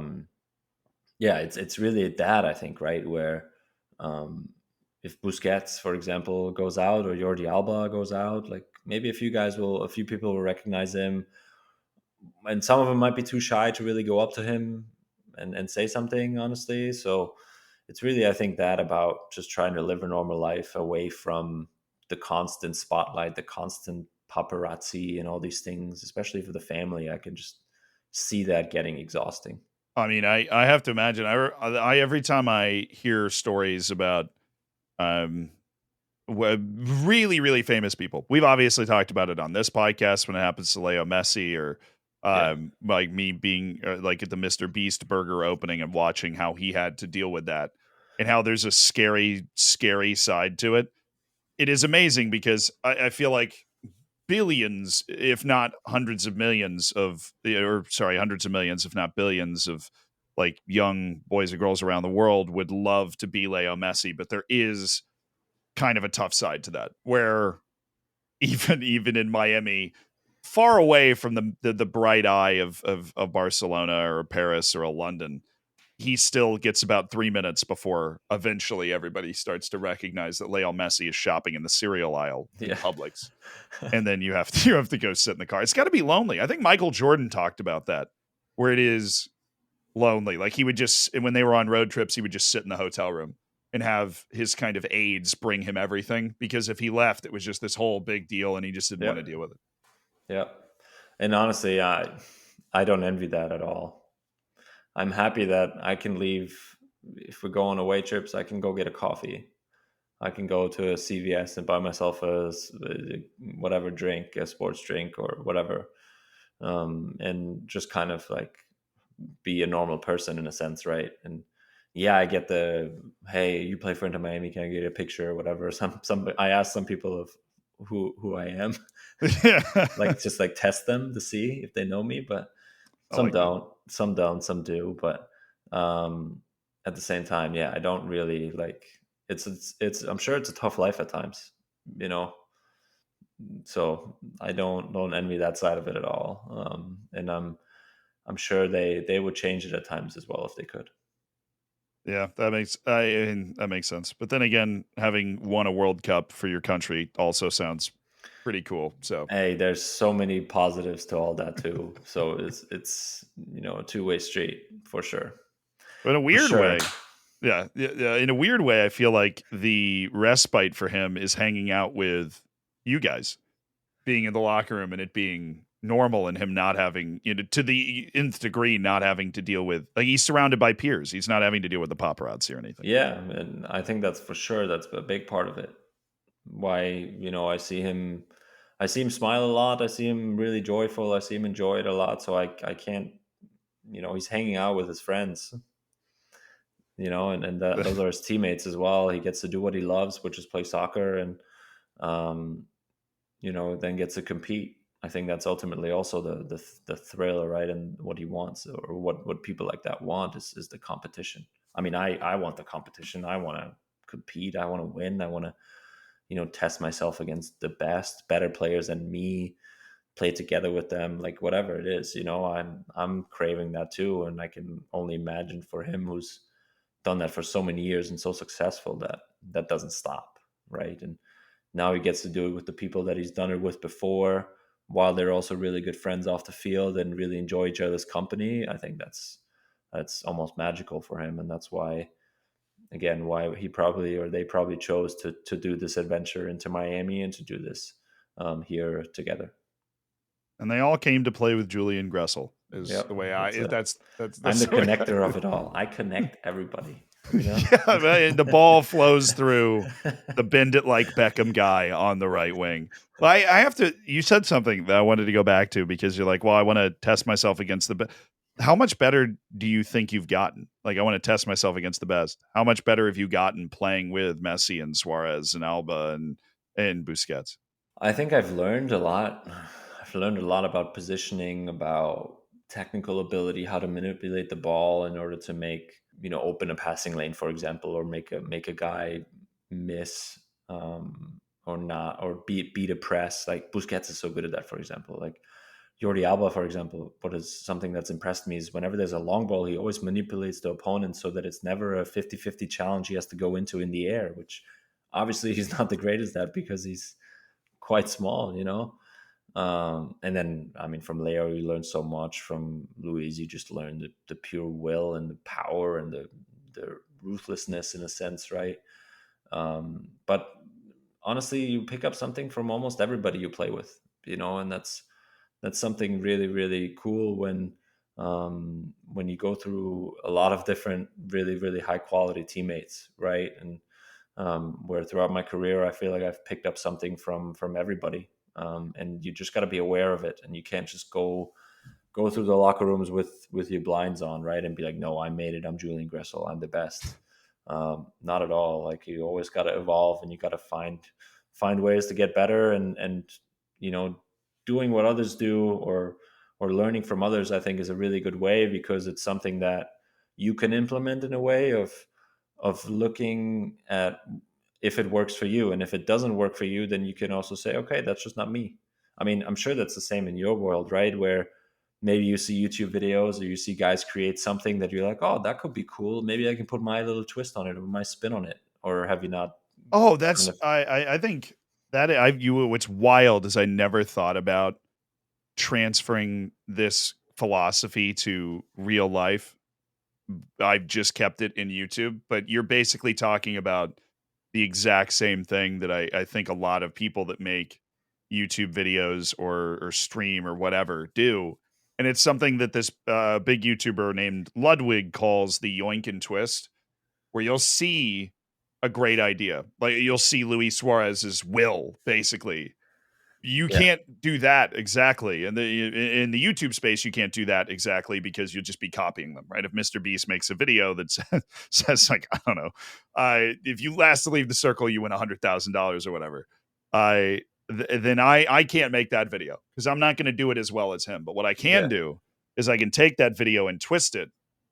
yeah, it's really that, I think, right? Where if Busquets, for example, goes out, or Jordi Alba goes out, like maybe a few people will recognize him, and some of them might be too shy to really go up to him and say something, honestly. So it's really, I think, that about just trying to live a normal life away from the constant spotlight, the constant paparazzi and all these things, especially for the family. I can just see that getting exhausting. I mean, I have to imagine. I every time I hear stories about really, really famous people. We've obviously talked about it on this podcast when it happens to Leo Messi, or like me being like at the Mr. Beast burger opening and watching how he had to deal with that, and how there's a scary, scary side to it. It is amazing because I feel like billions, if not hundreds of millions hundreds of millions, if not billions of like young boys and girls around the world would love to be Leo Messi, but there is kind of a tough side to that, where even in Miami, far away from the bright eye of Barcelona or Paris or London, he still gets about 3 minutes before eventually everybody starts to recognize that Lionel Messi is shopping in the cereal aisle in Publix. And then you have to go sit in the car. It's got to be lonely. I think Michael Jordan talked about that, where it is lonely. Like he would just, when they were on road trips, he would just sit in the hotel room and have his kind of aides bring him everything, because if he left, it was just this whole big deal and he just didn't want to deal with it. Yeah. And honestly, I don't envy that at all. I'm happy that I can leave. If we go on away trips, I can go get a coffee. I can go to a CVS and buy myself a whatever drink, a sports drink or whatever, and just kind of like be a normal person in a sense, right? And yeah, I get hey, you play for Inter Miami, can I get a picture or whatever? I asked some people of who I am, like just like test them to see if they know me, but some don't, some do. But at the same time, yeah, I don't really like. It's. I'm sure it's a tough life at times, So I don't envy that side of it at all. And I'm sure they would change it at times as well if they could. Yeah, that makes sense. But then again, having won a World Cup for your country also sounds pretty cool. So hey, there's so many positives to all that too. So it's a two-way street for sure. But in a weird way, yeah, in a weird way, I feel like the respite for him is hanging out with you guys, being in the locker room and it being normal, and him not having, to the nth degree, not having to deal with, like, he's surrounded by peers. He's not having to deal with the paparazzi or anything. Yeah, and I think that's for sure. That's a big part of it. Why, I see him smile a lot. I see him really joyful. I see him enjoy it a lot. So I can't, he's hanging out with his friends, and those are his teammates as well. He gets to do what he loves, which is play soccer, and, then gets to compete. I think that's ultimately also the thrill, right? And what he wants, or what people like that want, is the competition. I mean, I want the competition. I want to compete. I want to win. I want to, test myself against the better players than me, play together with them, like whatever it is. I'm craving that too, and I can only imagine for him, who's done that for so many years and so successful, that doesn't stop, right? And now he gets to do it with the people that he's done it with before, while they're also really good friends off the field and really enjoy each other's company. I think that's almost magical for him, and that's why, again, why they probably chose to do this adventure into Miami and to do this here together. And they all came to play with Julian Gressel. Is Yep, the way that's that's I'm the the way connector of it all. I connect everybody. Yeah, and the ball flows through the bend it like Beckham guy on the right wing. Well, I have to. You said something that I wanted to go back to, because you're like, well, I want to test myself against the best. How much better do you think you've gotten? Like, I want to test myself against the best. How much better have you gotten playing with Messi and Suarez and Alba and Busquets? I think I've learned a lot. I've learned a lot about positioning, about technical ability, how to manipulate the ball in order to make, open a passing lane, for example, or make a guy miss, or not, or beat a press. Like Busquets is so good at that, for example. Like Jordi Alba, for example, what is something that's impressed me is whenever there's a long ball, he always manipulates the opponent so that it's never a 50-50 challenge he has to go into in the air, which obviously he's not the greatest at because he's quite small. And then, I mean, from Leo, you learn so much. From Luis, you just learn the pure will and the power and the ruthlessness, in a sense, right? But honestly, you pick up something from almost everybody you play with, and that's something really, really cool when you go through a lot of different really, really high quality teammates, right? And where throughout my career, I feel like I've picked up something from everybody, and you just got to be aware of it, and you can't just go through the locker rooms with your blinds on, right, and be like, no, I made it, I'm Julian Gressel, I'm the best. Not at all. Like, you always got to evolve, and you got to find ways to get better, and doing what others do, or learning from others, I think, is a really good way, because it's something that you can implement in a way of looking at if it works for you. And if it doesn't work for you, then you can also say, okay, that's just not me. I mean, I'm sure that's the same in your world, right? Where maybe you see YouTube videos, or you see guys create something that you're like, oh, that could be cool. Maybe I can put my little twist on it, or my spin on it. Or have you not? Oh, that's I think that what's wild is I never thought about transferring this philosophy to real life. I've just kept it in YouTube, but you're basically talking about the exact same thing that I think a lot of people that make YouTube videos or stream or whatever do. And it's something that this big YouTuber named Ludwig calls the yoink and twist, where you'll see a great idea. Like, you'll see Luis Suarez's will, basically. You Yeah. can't do that exactly. In the YouTube space, you can't do that exactly, because you'll just be copying them, right? If Mr. Beast makes a video that says like, I don't know, if you last to leave the circle, you win $100,000 or whatever. Then I can't make that video, because I'm not going to do it as well as him. But what I can do is I can take that video and twist it.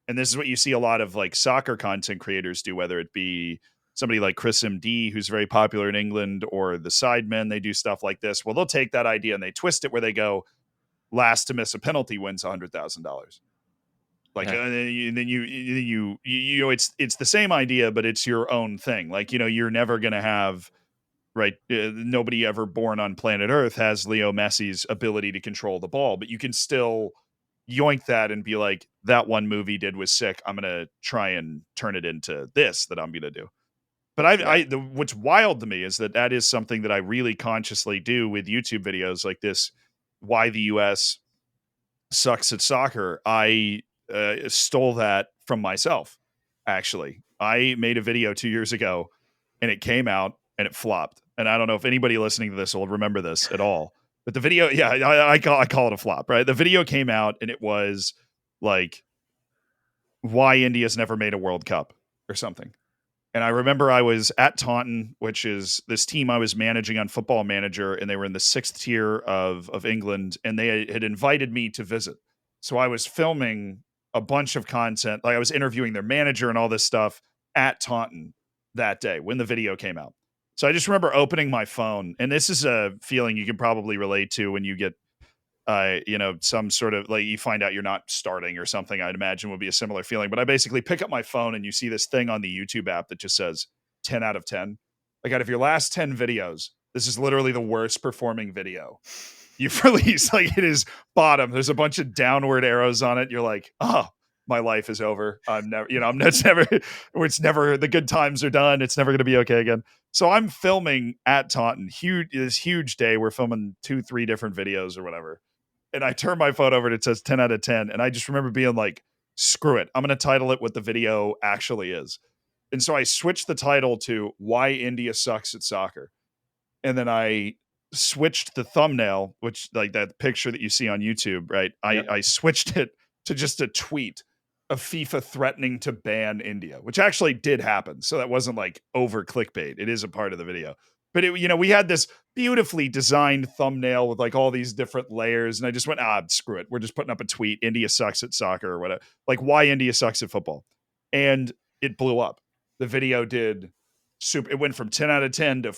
And this is what you see a lot of like soccer content creators do, whether it be somebody like Chris MD, who's very popular in England, or the Sidemen. They do stuff like this. Well, they'll take that idea and they twist it, where they go, last to miss a penalty wins $100,000. Like, and then you know, it's the same idea, but it's your own thing. Like, you're never going to have, right. Nobody ever born on planet Earth has Leo Messi's ability to control the ball, but you can still yoink that and be like, that one movie did was sick. I'm going to try and turn it into this that I'm going to do. But what's wild to me is that is something that I really consciously do with YouTube videos like this. Why the US sucks at soccer. I stole that from myself. Actually, I made a video 2 years ago, and it came out and it flopped. And I don't know if anybody listening to this will remember this at all. But the video, I call it a flop, right? The video came out and it was like, why India's never made a World Cup or something. And I remember I was at Taunton, which is this team I was managing on Football Manager, and they were in the 6th tier of England, and they had invited me to visit. So I was filming a bunch of content, like I was interviewing their manager and all this stuff at Taunton that day when the video came out. So I just remember opening my phone, and this is a feeling you can probably relate to when you get some sort of like you find out you're not starting or something. I'd imagine would be a similar feeling. But I basically pick up my phone and you see this thing on the YouTube app that just says 10 out of 10. Like out of your last 10 videos, this is literally the worst performing video you've released. Like it is bottom. There's a bunch of downward arrows on it. You're like, oh, my life is over. I'm never, it's never, the good times are done. It's never going to be okay again. So I'm filming at Taunton, this huge day. We're filming 2-3 different videos or whatever. And I turn my phone over and it says 10 out of 10. And I just remember being like, screw it. I'm going to title it what the video actually is. And so I switched the title to Why India Sucks at Soccer. And then I switched the thumbnail, which like that picture that you see on YouTube, right? I switched it to just a tweet of FIFA threatening to ban India, which actually did happen. So that wasn't like over clickbait. It is a part of the video. But we had this beautifully designed thumbnail with like all these different layers. And I just went, screw it. We're just putting up a tweet. India sucks at soccer or whatever. Like why India sucks at football. And it blew up. The video did super. It went from 10 out of 10 to,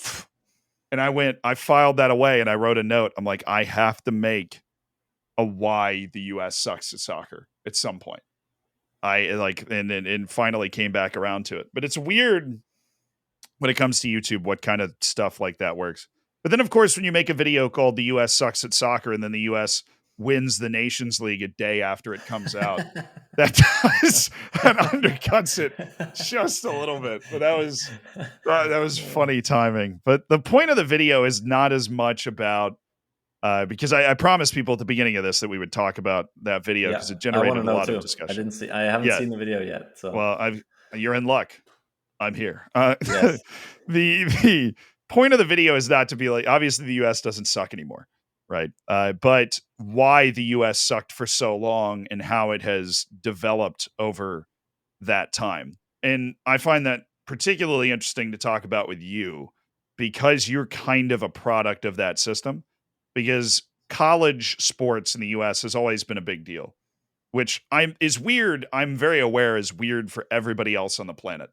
and I filed that away and I wrote a note. I'm like, I have to make a why the US sucks at soccer at some point. And finally came back around to it. But it's weird when it comes to YouTube, what kind of stuff like that works. But then, of course, when you make a video called The U.S. Sucks at Soccer and then the U.S. wins the Nations League a day after it comes out, that undercuts it just a little bit. But that was funny timing. But the point of the video is not as much about, because I promised people at the beginning of this that we would talk about that video because it generated a lot of discussion. I haven't seen the video yet. So. Well, you're in luck. I'm here. Yes. The point of the video is not to be like, obviously the US doesn't suck anymore, right? But why the US sucked for so long and how it has developed over that time. And I find that particularly interesting to talk about with you because you're kind of a product of that system, because college sports in the US has always been a big deal, which is weird. I'm very aware is weird for everybody else on the planet.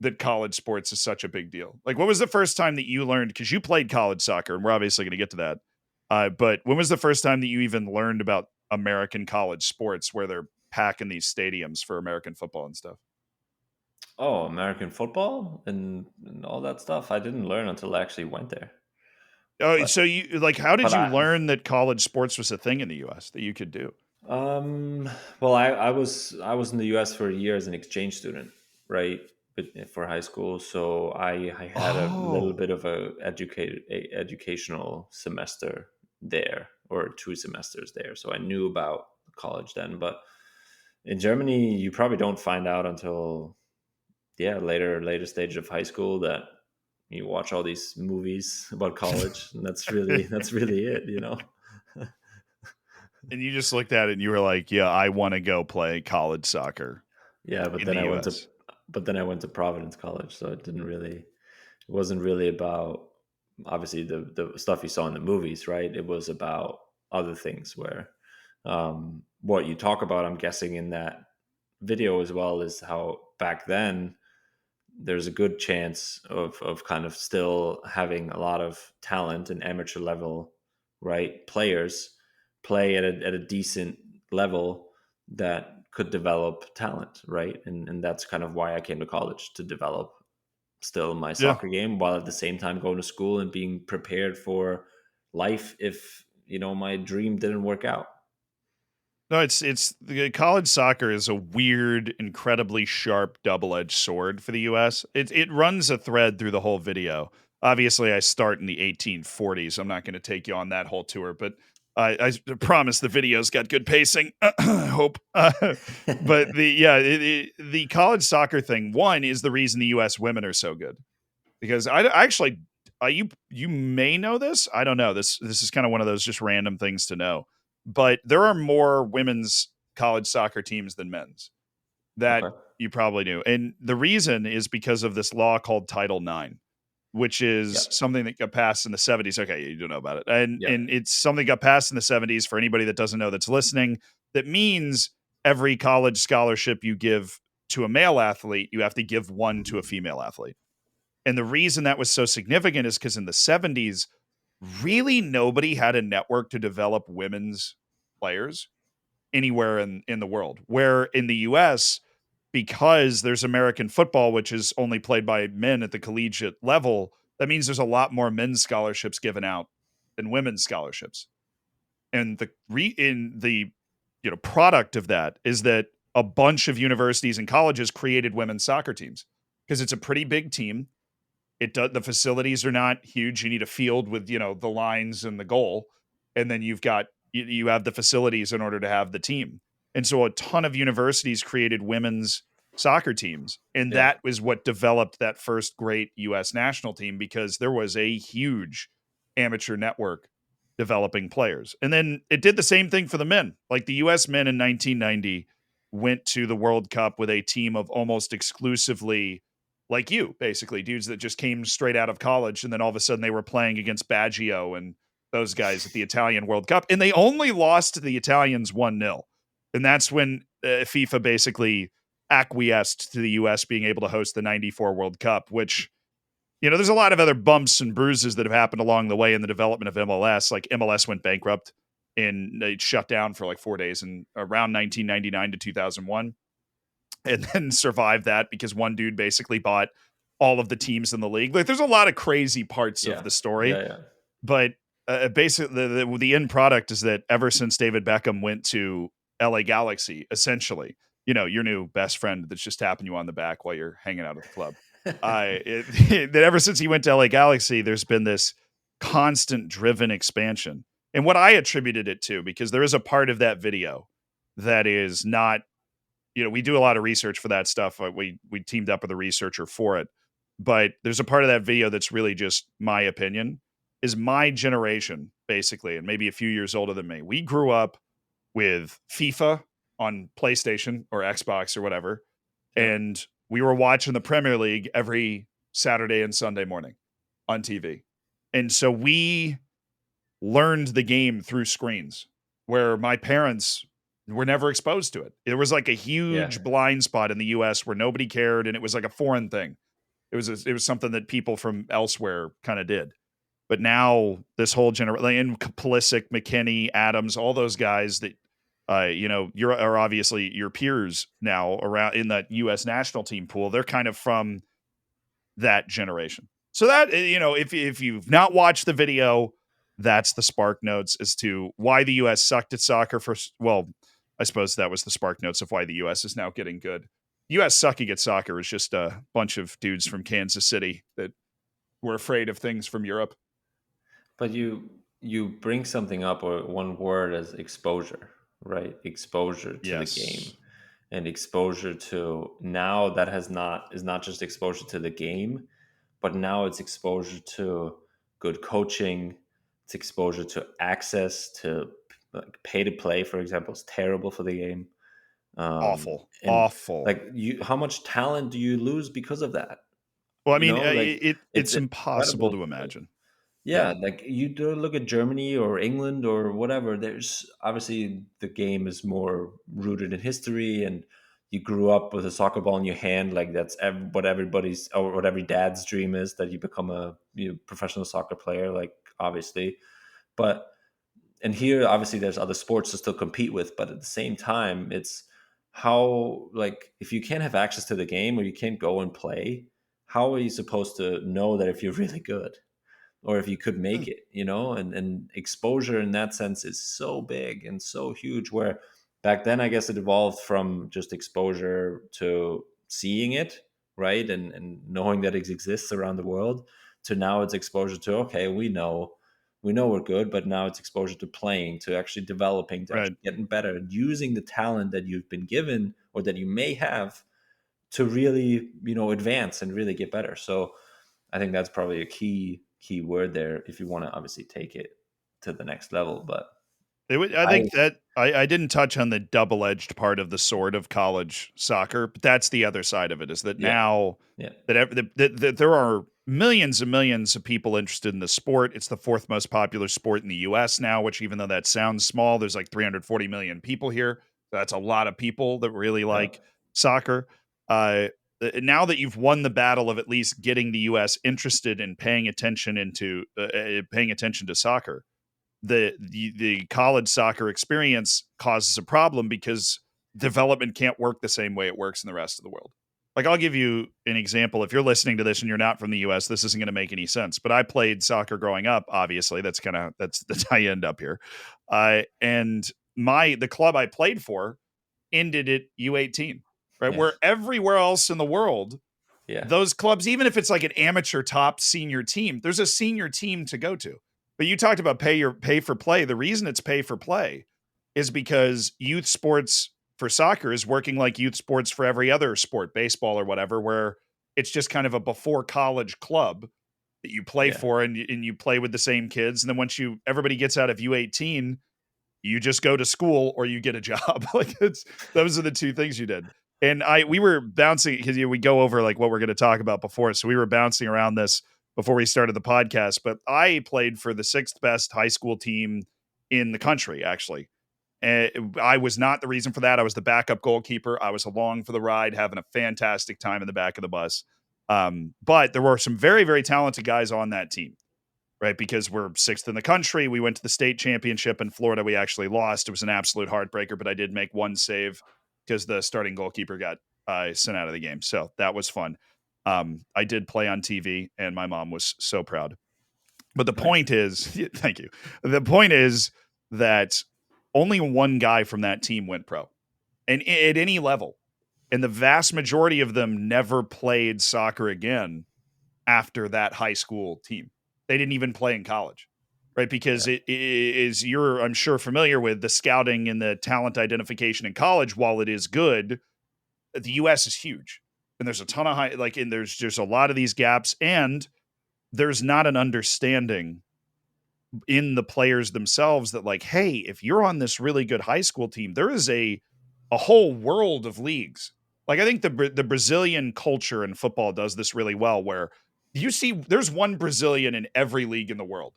That college sports is such a big deal. Like, what was the first time that you learned? Because you played college soccer, and we're obviously going to get to that. But when was the first time that you even learned about American college sports, where they're packing these stadiums for American football and stuff? Oh, American football and all that stuff. I didn't learn until I actually went there. Oh, so you how did you learn that college sports was a thing in the U.S. that you could do? Well, I was in the U.S. for a year as an exchange student, right? For high school, so I had a little bit of a educational semester there, or 2 semesters there, so I knew about college then. But in Germany, you probably don't find out until later stage of high school that you watch all these movies about college, and that's really it. And you just looked at it and you were like, yeah, I want to go play college soccer. Yeah, but then I went to Providence College, so it wasn't really about obviously the stuff you saw in the movies, right? It was about other things where what you talk about, I'm guessing in that video as well, is how back then there's a good chance of kind of still having a lot of talent and amateur level, right? Players play at a decent level that could develop talent, right? And that's kind of why I came to college, to develop still my soccer game while at the same time going to school and being prepared for life if my dream didn't work out. No, it's the college soccer is a weird, incredibly sharp double-edged sword for the US. It runs a thread through the whole video. Obviously, I start in the 1840s. I'm not going to take you on that whole tour, but I promise the video's got good pacing. I hope. But the college soccer thing, one, is the reason the U.S. women are so good. Because I actually, you may know this. I don't know. This is kind of one of those just random things to know. But there are more women's college soccer teams than men's. That Okay. you probably knew. And the reason is because of this law called Title IX, which Yeah. is something that got passed in the 70s. Okay, you don't know about it. And Yeah. and it's something that got passed in the 70s for anybody that doesn't know that's listening. That means every college scholarship you give to a male athlete, you have to give one to a female athlete. And the reason that was so significant is because in the 70s, really nobody had a network to develop women's players anywhere in the world. Where in the US, because there's American football, which is only played by men at the collegiate level, that means there's a lot more men's scholarships given out than women's scholarships. And the product of that is that a bunch of universities and colleges created women's soccer teams because it's a pretty big team. The facilities are not huge. You need a field with, the lines and the goal. And then you have the facilities in order to have the team. And so a ton of universities created women's soccer teams. And Yeah. that was what developed that first great US national team because there was a huge amateur network developing players. And then it did the same thing for the men. Like the US men in 1990 went to the World Cup with a team of almost exclusively like you, basically, dudes that just came straight out of college, and then all of a sudden they were playing against Baggio and those guys at the Italian World Cup, and they only lost to the Italians 1-0. And that's when FIFA basically acquiesced to the U.S. being able to host the 94 World Cup, which, there's a lot of other bumps and bruises that have happened along the way in the development of MLS. Like MLS went bankrupt and they shut down for like 4 days in around 1999 to 2001. And then survived that because one dude basically bought all of the teams in the league. Like, there's a lot of crazy parts of Yeah. the story, Yeah. but basically the end product is that ever since David Beckham went to LA Galaxy, essentially, your new best friend that's just tapping you on the back while you're hanging out at the club, that ever since he went to LA Galaxy, there's been this constant driven expansion. And what I attributed it to, because there is a part of that video that is not, we do a lot of research for that stuff. We teamed up with a researcher for it, but there's a part of that video that's really just my opinion. Is my generation basically, and maybe a few years older than me, we grew up with FIFA on PlayStation or Xbox or whatever, Yeah. and we were watching the Premier League every Saturday and Sunday morning on TV, and so we learned the game through screens where my parents were never exposed to it. It was like a huge blind spot in the US where nobody cared, and it was like a foreign thing. It was something that people from elsewhere kind of did. But now this whole generation, Pulisic, McKinney, Adams, all those guys that are obviously your peers now around in that US national team pool, they're kind of from that generation. So that, if you've not watched the video, that's the spark notes as to why the US sucked at soccer I suppose that was the spark notes of why the US is now getting good. US sucking at soccer is just a bunch of dudes from Kansas City that were afraid of things from Europe. But you bring something up, or one word, as exposure, right? Exposure to the game, and exposure to now that is not just exposure to the game, but now it's exposure to good coaching. It's exposure to access to, like, pay to play, for example, is terrible for the game. Awful. Like, how much talent do you lose because of that? Well, I mean, Like, it's impossible incredible. to imagine. Yeah, like, you do look at Germany or England or whatever. There's obviously, the game is more rooted in history, and you grew up with a soccer ball in your hand. Like, that's what everybody's, or what every dad's dream is, that you become a professional soccer player. Like, obviously, but and here, obviously, there's other sports to still compete with, but at the same time, it's how, like, if you can't have access to the game, or you can't go and play, how are you supposed to know that if you're really good, or if you could make it, and exposure in that sense is so big and so huge, where back then, I guess, it evolved from just exposure to seeing it, right? And knowing that it exists around the world, to now it's exposure to, okay, we know we're good, but now it's exposure to playing, to actually developing, to actually getting better, and using the talent that you've been given, or that you may have, to really, advance and really get better. So I think that's probably a key word there, if you want to obviously take it to the next level. But I think that I didn't touch on the double-edged part of the sword of college soccer, but that's the other side of it, is that Yeah. now Yeah. that there are millions and millions of people interested in the sport. It's the fourth most popular sport in the US now, which, even though that sounds small, there's like 340 million people here. That's a lot of people that really Yeah. like soccer. Now that you've won the battle of at least getting the US interested in paying attention to soccer, the college soccer experience causes a problem because development can't work the same way it works in the rest of the world. Like, I'll give you an example. If you're listening to this and you're not from the US, this isn't going to make any sense. But I played soccer growing up. Obviously, that's how you end up here. And the club I played for ended at U18, right? Yeah. Where everywhere else in the world, Yeah. those clubs, even if it's like an amateur top senior team, there's a senior team to go to. But you talked about pay for play. The reason it's pay for play is because youth sports for soccer is working like youth sports for every other sport, baseball or whatever, where it's just kind of a before college club that you play for, and you play with the same kids. And then once everybody gets out of U18, you just go to school or you get a job. Like, those are the two things you did. And we were bouncing, because we go over like what we're going to talk about before. So we were bouncing around this before we started the podcast, but I played for the sixth best high school team in the country, actually. And I was not the reason for that. I was the backup goalkeeper. I was along for the ride, having a fantastic time in the back of the bus. But there were some very, very talented guys on that team, right? Because we're sixth in the country. We went to the state championship in Florida. We actually lost. It was an absolute heartbreaker, but I did make one save because the starting goalkeeper got sent out of the game. So that was fun. I did play on TV, and my mom was so proud. But the point is, thank you. The point is that only one guy from that team went pro, and at any level. And the vast majority of them never played soccer again after that high school team. They didn't even play in college, right? Because it is, I'm sure, familiar with the scouting and the talent identification in college. While it is good, the US is huge, and there's a ton of and there's a lot of these gaps, and there's not an understanding in the players themselves that, like, hey, if you're on this really good high school team, there is a whole world of leagues. Like, I think the Brazilian culture in football does this really well, where you see there's one Brazilian in every league in the world.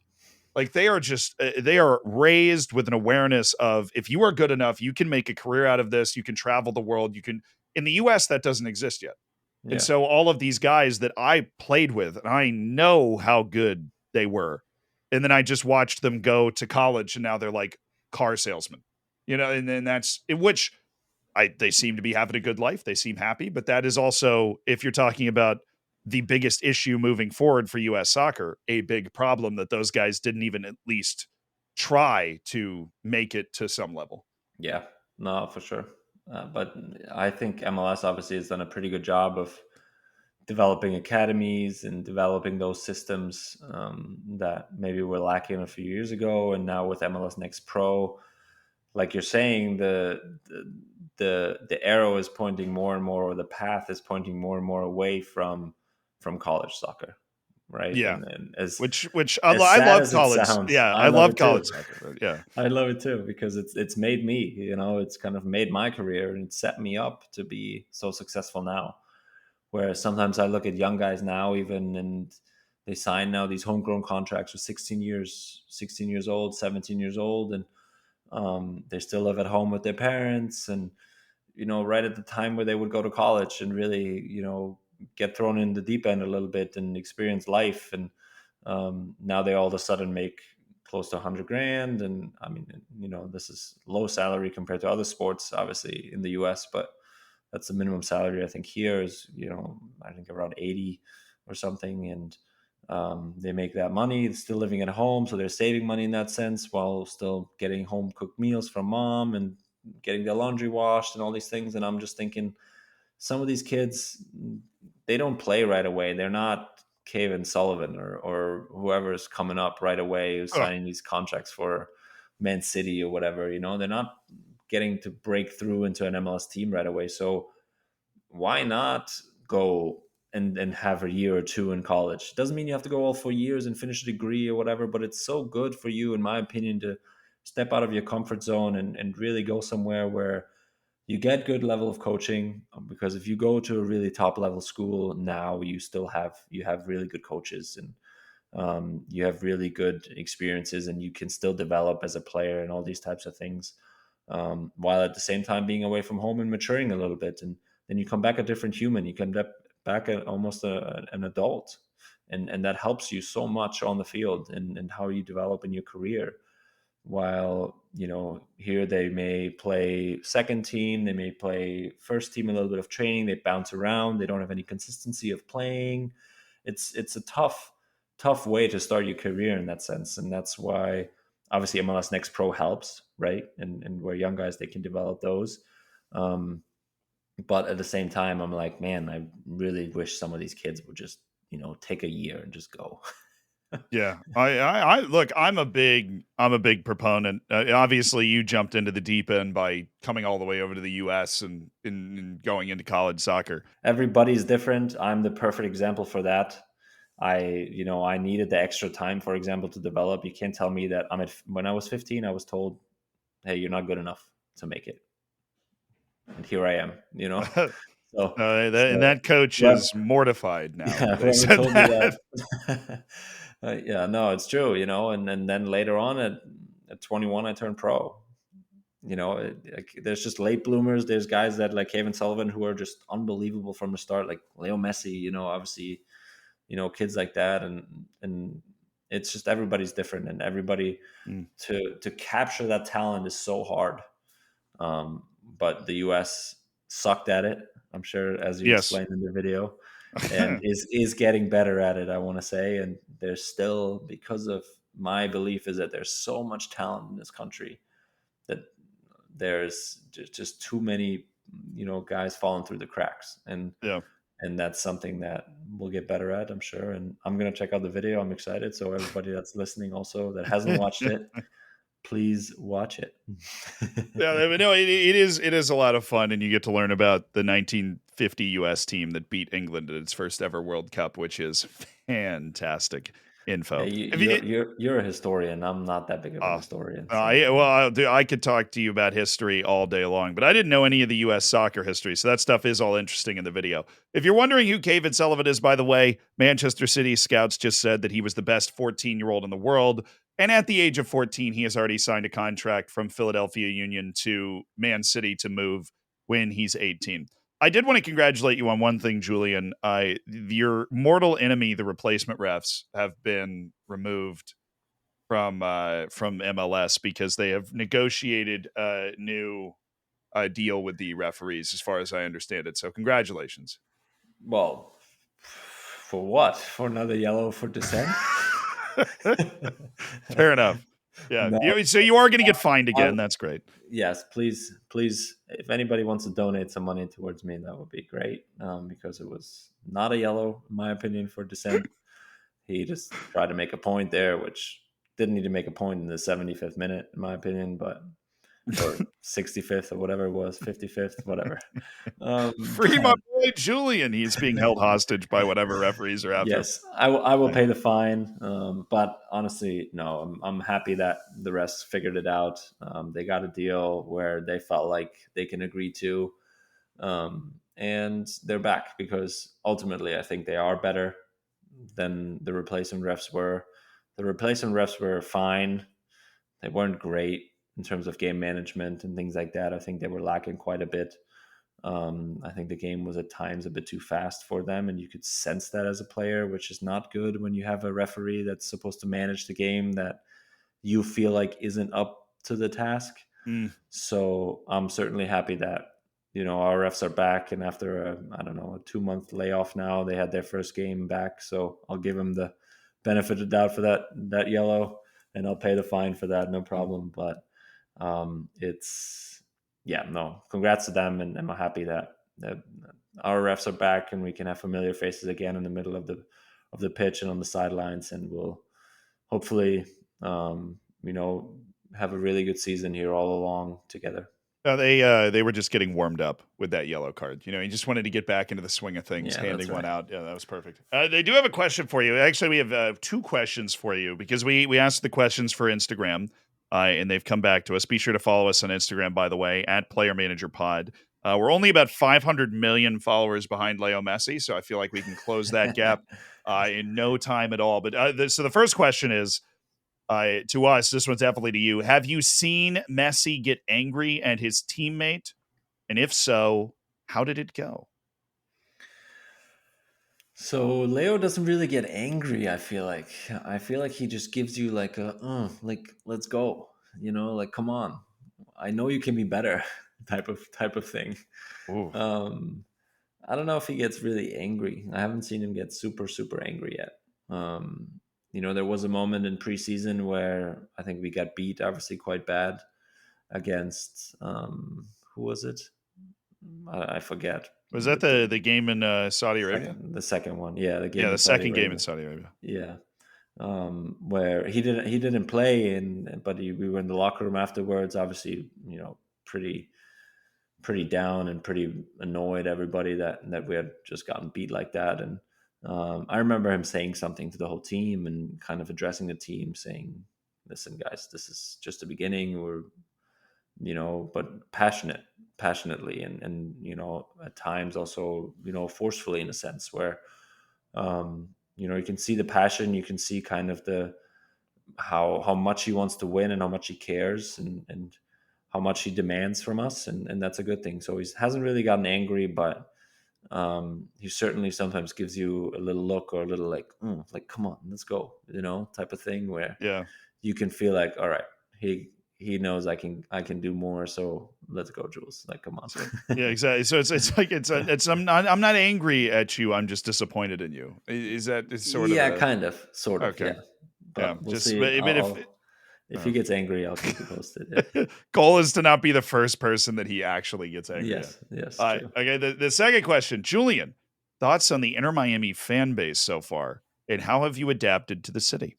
Like, they are just they are raised with an awareness of, if you are good enough, you can make a career out of this. You can travel the world. You can. In the US, that doesn't exist yet. Yeah. And so all of these guys that I played with, and I know how good they were. And then I just watched them go to college, and now they're like car salesmen, and then that's in which they seem to be having a good life. They seem happy, but that is also, if you're talking about the biggest issue moving forward for US soccer, a big problem that those guys didn't even at least try to make it to some level. Yeah, no, for sure. But I think MLS obviously has done a pretty good job of developing academies and developing those systems that maybe were lacking a few years ago. And now with MLS Next Pro, like you're saying, the arrow is pointing more and more, or the path is pointing more and more away from college soccer, right? Yeah, and as which as I sad love as it college. sounds, Yeah, I love love it too. college soccer. Yeah, I love it too, because it's made me, it's kind of made my career, and it set me up to be so successful now. Whereas sometimes I look at young guys now, even, and they sign now these homegrown contracts with 16 years old, 17 years old, and they still live at home with their parents, and right at the time where they would go to college and really get thrown in the deep end a little bit and experience life, and now they all of a sudden make close to 100 grand. And I mean, this is low salary compared to other sports, obviously, in the US, but that's the minimum salary I think here is, I think around 80 or something. And they make that money still living at home. So they're saving money in that sense, while still getting home cooked meals from mom and getting their laundry washed and all these things. And I'm just thinking, some of these kids, they don't play right away. They're not Kevin Sullivan or whoever's coming up right away, who's signing these contracts for Man City or whatever. They're not getting to break through into an MLS team right away. So why not go and have a year or two in college? Doesn't mean you have to go all 4 years and finish a degree or whatever, but it's so good for you, in my opinion, to step out of your comfort zone and really go somewhere where you get good level of coaching. Because if you go to a really top level school now, you have really good coaches, and you have really good experiences, and you can still develop as a player and all these types of things, while at the same time being away from home and maturing a little bit. And then you come back a different human. You come back almost an adult, and that helps you so much on the field and how you develop in your career. While here they may play second team, they may play first team, a little bit of training, they bounce around, they don't have any consistency of playing. It's a tough way to start your career in that sense. And that's why obviously MLS Next Pro helps, right? And where young guys, they can develop those. But at the same time, I'm like, man, I really wish some of these kids would just take a year and just go. Yeah, I look. I'm a big proponent. Obviously, you jumped into the deep end by coming all the way over to the U.S. and going into college soccer. Everybody's different. I'm the perfect example for that. I needed the extra time, for example, to develop. You can't tell me that when I was 15, I was told, "Hey, you're not good enough to make it," and here I am. So, that coach is mortified now. Yeah, whoever told me that. Yeah, no, it's true, and then later on at 21, I turned pro. There's just late bloomers. There's guys that like Kevin Sullivan who are just unbelievable from the start, like Leo Messi, obviously, kids like that. And it's just everybody's different, and everybody to capture that talent is so hard. But the US sucked at it, I'm sure, as you explained in the video. And is getting better at it, I want to say. And there's still, because of my belief is that there's so much talent in this country that there's just too many guys falling through the cracks, and that's something that we'll get better at, I'm sure. And I'm going to check out the video. I'm excited. So everybody that's listening also that hasn't watched it, please watch it. Yeah, no, it is a lot of fun, and you get to learn about the 1950 U.S. team that beat England at its first ever World Cup, which is fantastic info. Yeah, you're a historian. I'm not that big of a historian. So. I could talk to you about history all day long, but I didn't know any of the U.S. soccer history, so that stuff is all interesting in the video. If you're wondering who Kevin Sullivan is, by the way, Manchester City scouts just said that he was the best 14-year-old in the world. And at the age of 14, he has already signed a contract from Philadelphia Union to Man City to move when he's 18. I did want to congratulate you on one thing, Julian. Your mortal enemy, the replacement refs, have been removed from MLS because they have negotiated a new deal with the referees, as far as I understand it. So congratulations. Well, for what? For another yellow for dissent? Fair enough. Yeah. No. So you are going to get fined again. That's great. Yes, please. If anybody wants to donate some money towards me, that would be great. Because it was not a yellow, in my opinion, for dissent. He just tried to make a point there, which didn't need to make a point in the 75th minute, in my opinion, or 65th or whatever it was, 55th, whatever. Free my boy Julian. He's being held hostage by whatever referees are after. Yes, I will pay the fine. But honestly, no, I'm happy that the rest figured it out. They got a deal where they felt like they can agree to. And they're back because ultimately I think they are better than the replacement refs were. The replacement refs were fine. They weren't great in terms of game management and things like that. I think they were lacking quite a bit. I think the game was at times a bit too fast for them, and you could sense that as a player, which is not good when you have a referee that's supposed to manage the game that you feel like isn't up to the task. So I'm certainly happy that, our refs are back, and after a 2-month layoff now, they had their first game back. So I'll give them the benefit of the doubt for that yellow, and I'll pay the fine for that, no problem. But congrats to them, and I'm happy that our refs are back and we can have familiar faces again in the middle of the pitch and on the sidelines, and we'll hopefully have a really good season here all along together. They were just getting warmed up with that yellow card. He just wanted to get back into the swing of things, handing one out. Yeah, that was perfect. They do have a question for you. Actually, we have 2 questions for you because we asked the questions for Instagram. and they've come back to us. Be sure to follow us on Instagram, by the way, at Player Manager Pod. We're only about 500 million followers behind Leo Messi, so I feel like we can close that gap in no time at all. But so the first question is, to us, this one's definitely to you. Have you seen Messi get angry at his teammate? And if so, how did it go? So Leo doesn't really get angry. I feel like he just gives you like let's go. Like come on. I know you can be better, type of thing. I don't know if he gets really angry. I haven't seen him get super angry yet. There was a moment in preseason where I think we got beat, obviously quite bad, against who was it? I forget. Was that the game in Saudi Arabia? The second one, yeah, the second game in Saudi Arabia. Yeah, where he didn't play, but we were in the locker room afterwards. Obviously, pretty down and pretty annoyed everybody that we had just gotten beat like that. And I remember him saying something to the whole team and kind of addressing the team, saying, "Listen, guys, this is just the beginning. We're, but passionately and at times also, forcefully in a sense where, you can see the passion, you can see kind of how much he wants to win and how much he cares and how much he demands from us. And that's a good thing. So he hasn't really gotten angry, but he certainly sometimes gives you a little look or a little like come on, let's go, type of thing where you can feel like, all right, he knows I can do more, so let's go, Jules. Like, come on. Yeah, exactly. So it's like I'm not angry at you. I'm just disappointed in you. Is that sort of? Yeah, kind of, sort of. Okay. Yeah, but we'll see. If he gets angry, I'll keep you posted. Yeah. Goal is to not be the first person that he actually gets angry. Yes. Okay. The second question, Julian, thoughts on the Inter Miami fan base so far, and how have you adapted to the city?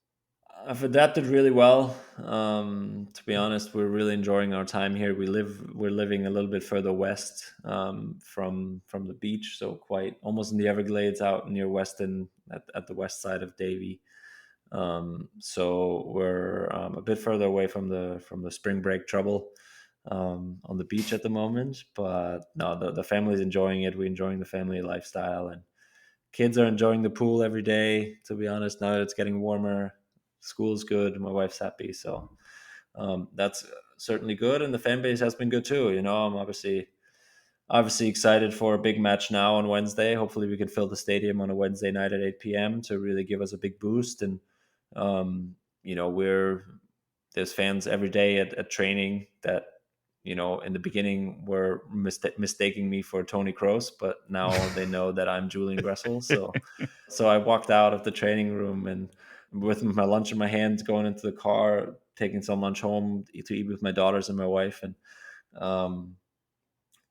I've adapted really well. To be honest, we're really enjoying our time here. We're living a little bit further west from the beach, so quite almost in the Everglades, out near Weston at the west side of Davie. So we're a bit further away from the spring break trouble on the beach at the moment. But no, the family's enjoying it. We're enjoying the family lifestyle, and kids are enjoying the pool every day. To be honest, now that it's getting warmer. School's good. My wife's happy. So that's certainly good. And the fan base has been good too. I'm obviously excited for a big match now on Wednesday. Hopefully we can fill the stadium on a Wednesday night at 8 p.m. to really give us a big boost. And, there's fans every day at training that, in the beginning were mistaking me for Tony Kroos, but now they know that I'm Julian Gressel. So I walked out of the training room and with my lunch in my hand, going into the car, taking some lunch home to eat with my daughters and my wife. And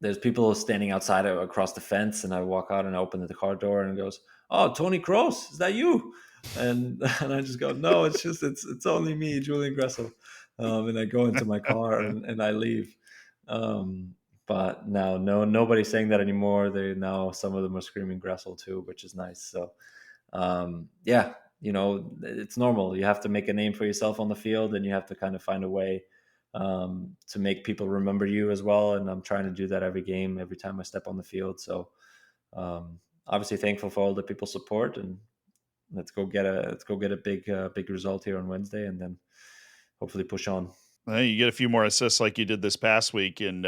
there's people standing outside across the fence, and I walk out and I open the car door and it goes, "Oh, Tony Kroos, is that you?" And I just go, "No, it's only me, Julian Gressel." And I go into my car and I leave. But now nobody's saying that anymore. Some of them are screaming Gressel too, which is nice. So yeah. It's normal. You have to make a name for yourself on the field, and you have to kind of find a way to make people remember you as well. And I'm trying to do that every game, every time I step on the field. So obviously thankful for all the people's support, and let's go get a big result here on Wednesday, and then hopefully push on. You get a few more assists like you did this past week, and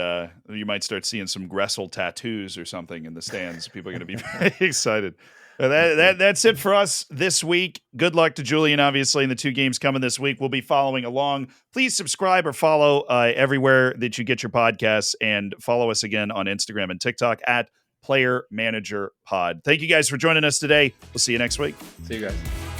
you might start seeing some Gressel tattoos or something in the stands. People are going to be very excited. That's it for us this week. Good luck to Julian, obviously, in the 2 games coming this week. We'll be following along. Please subscribe or follow everywhere that you get your podcasts, and follow us again on Instagram and TikTok at Player Manager Pod. Thank you guys for joining us today. We'll see you next week. See you guys.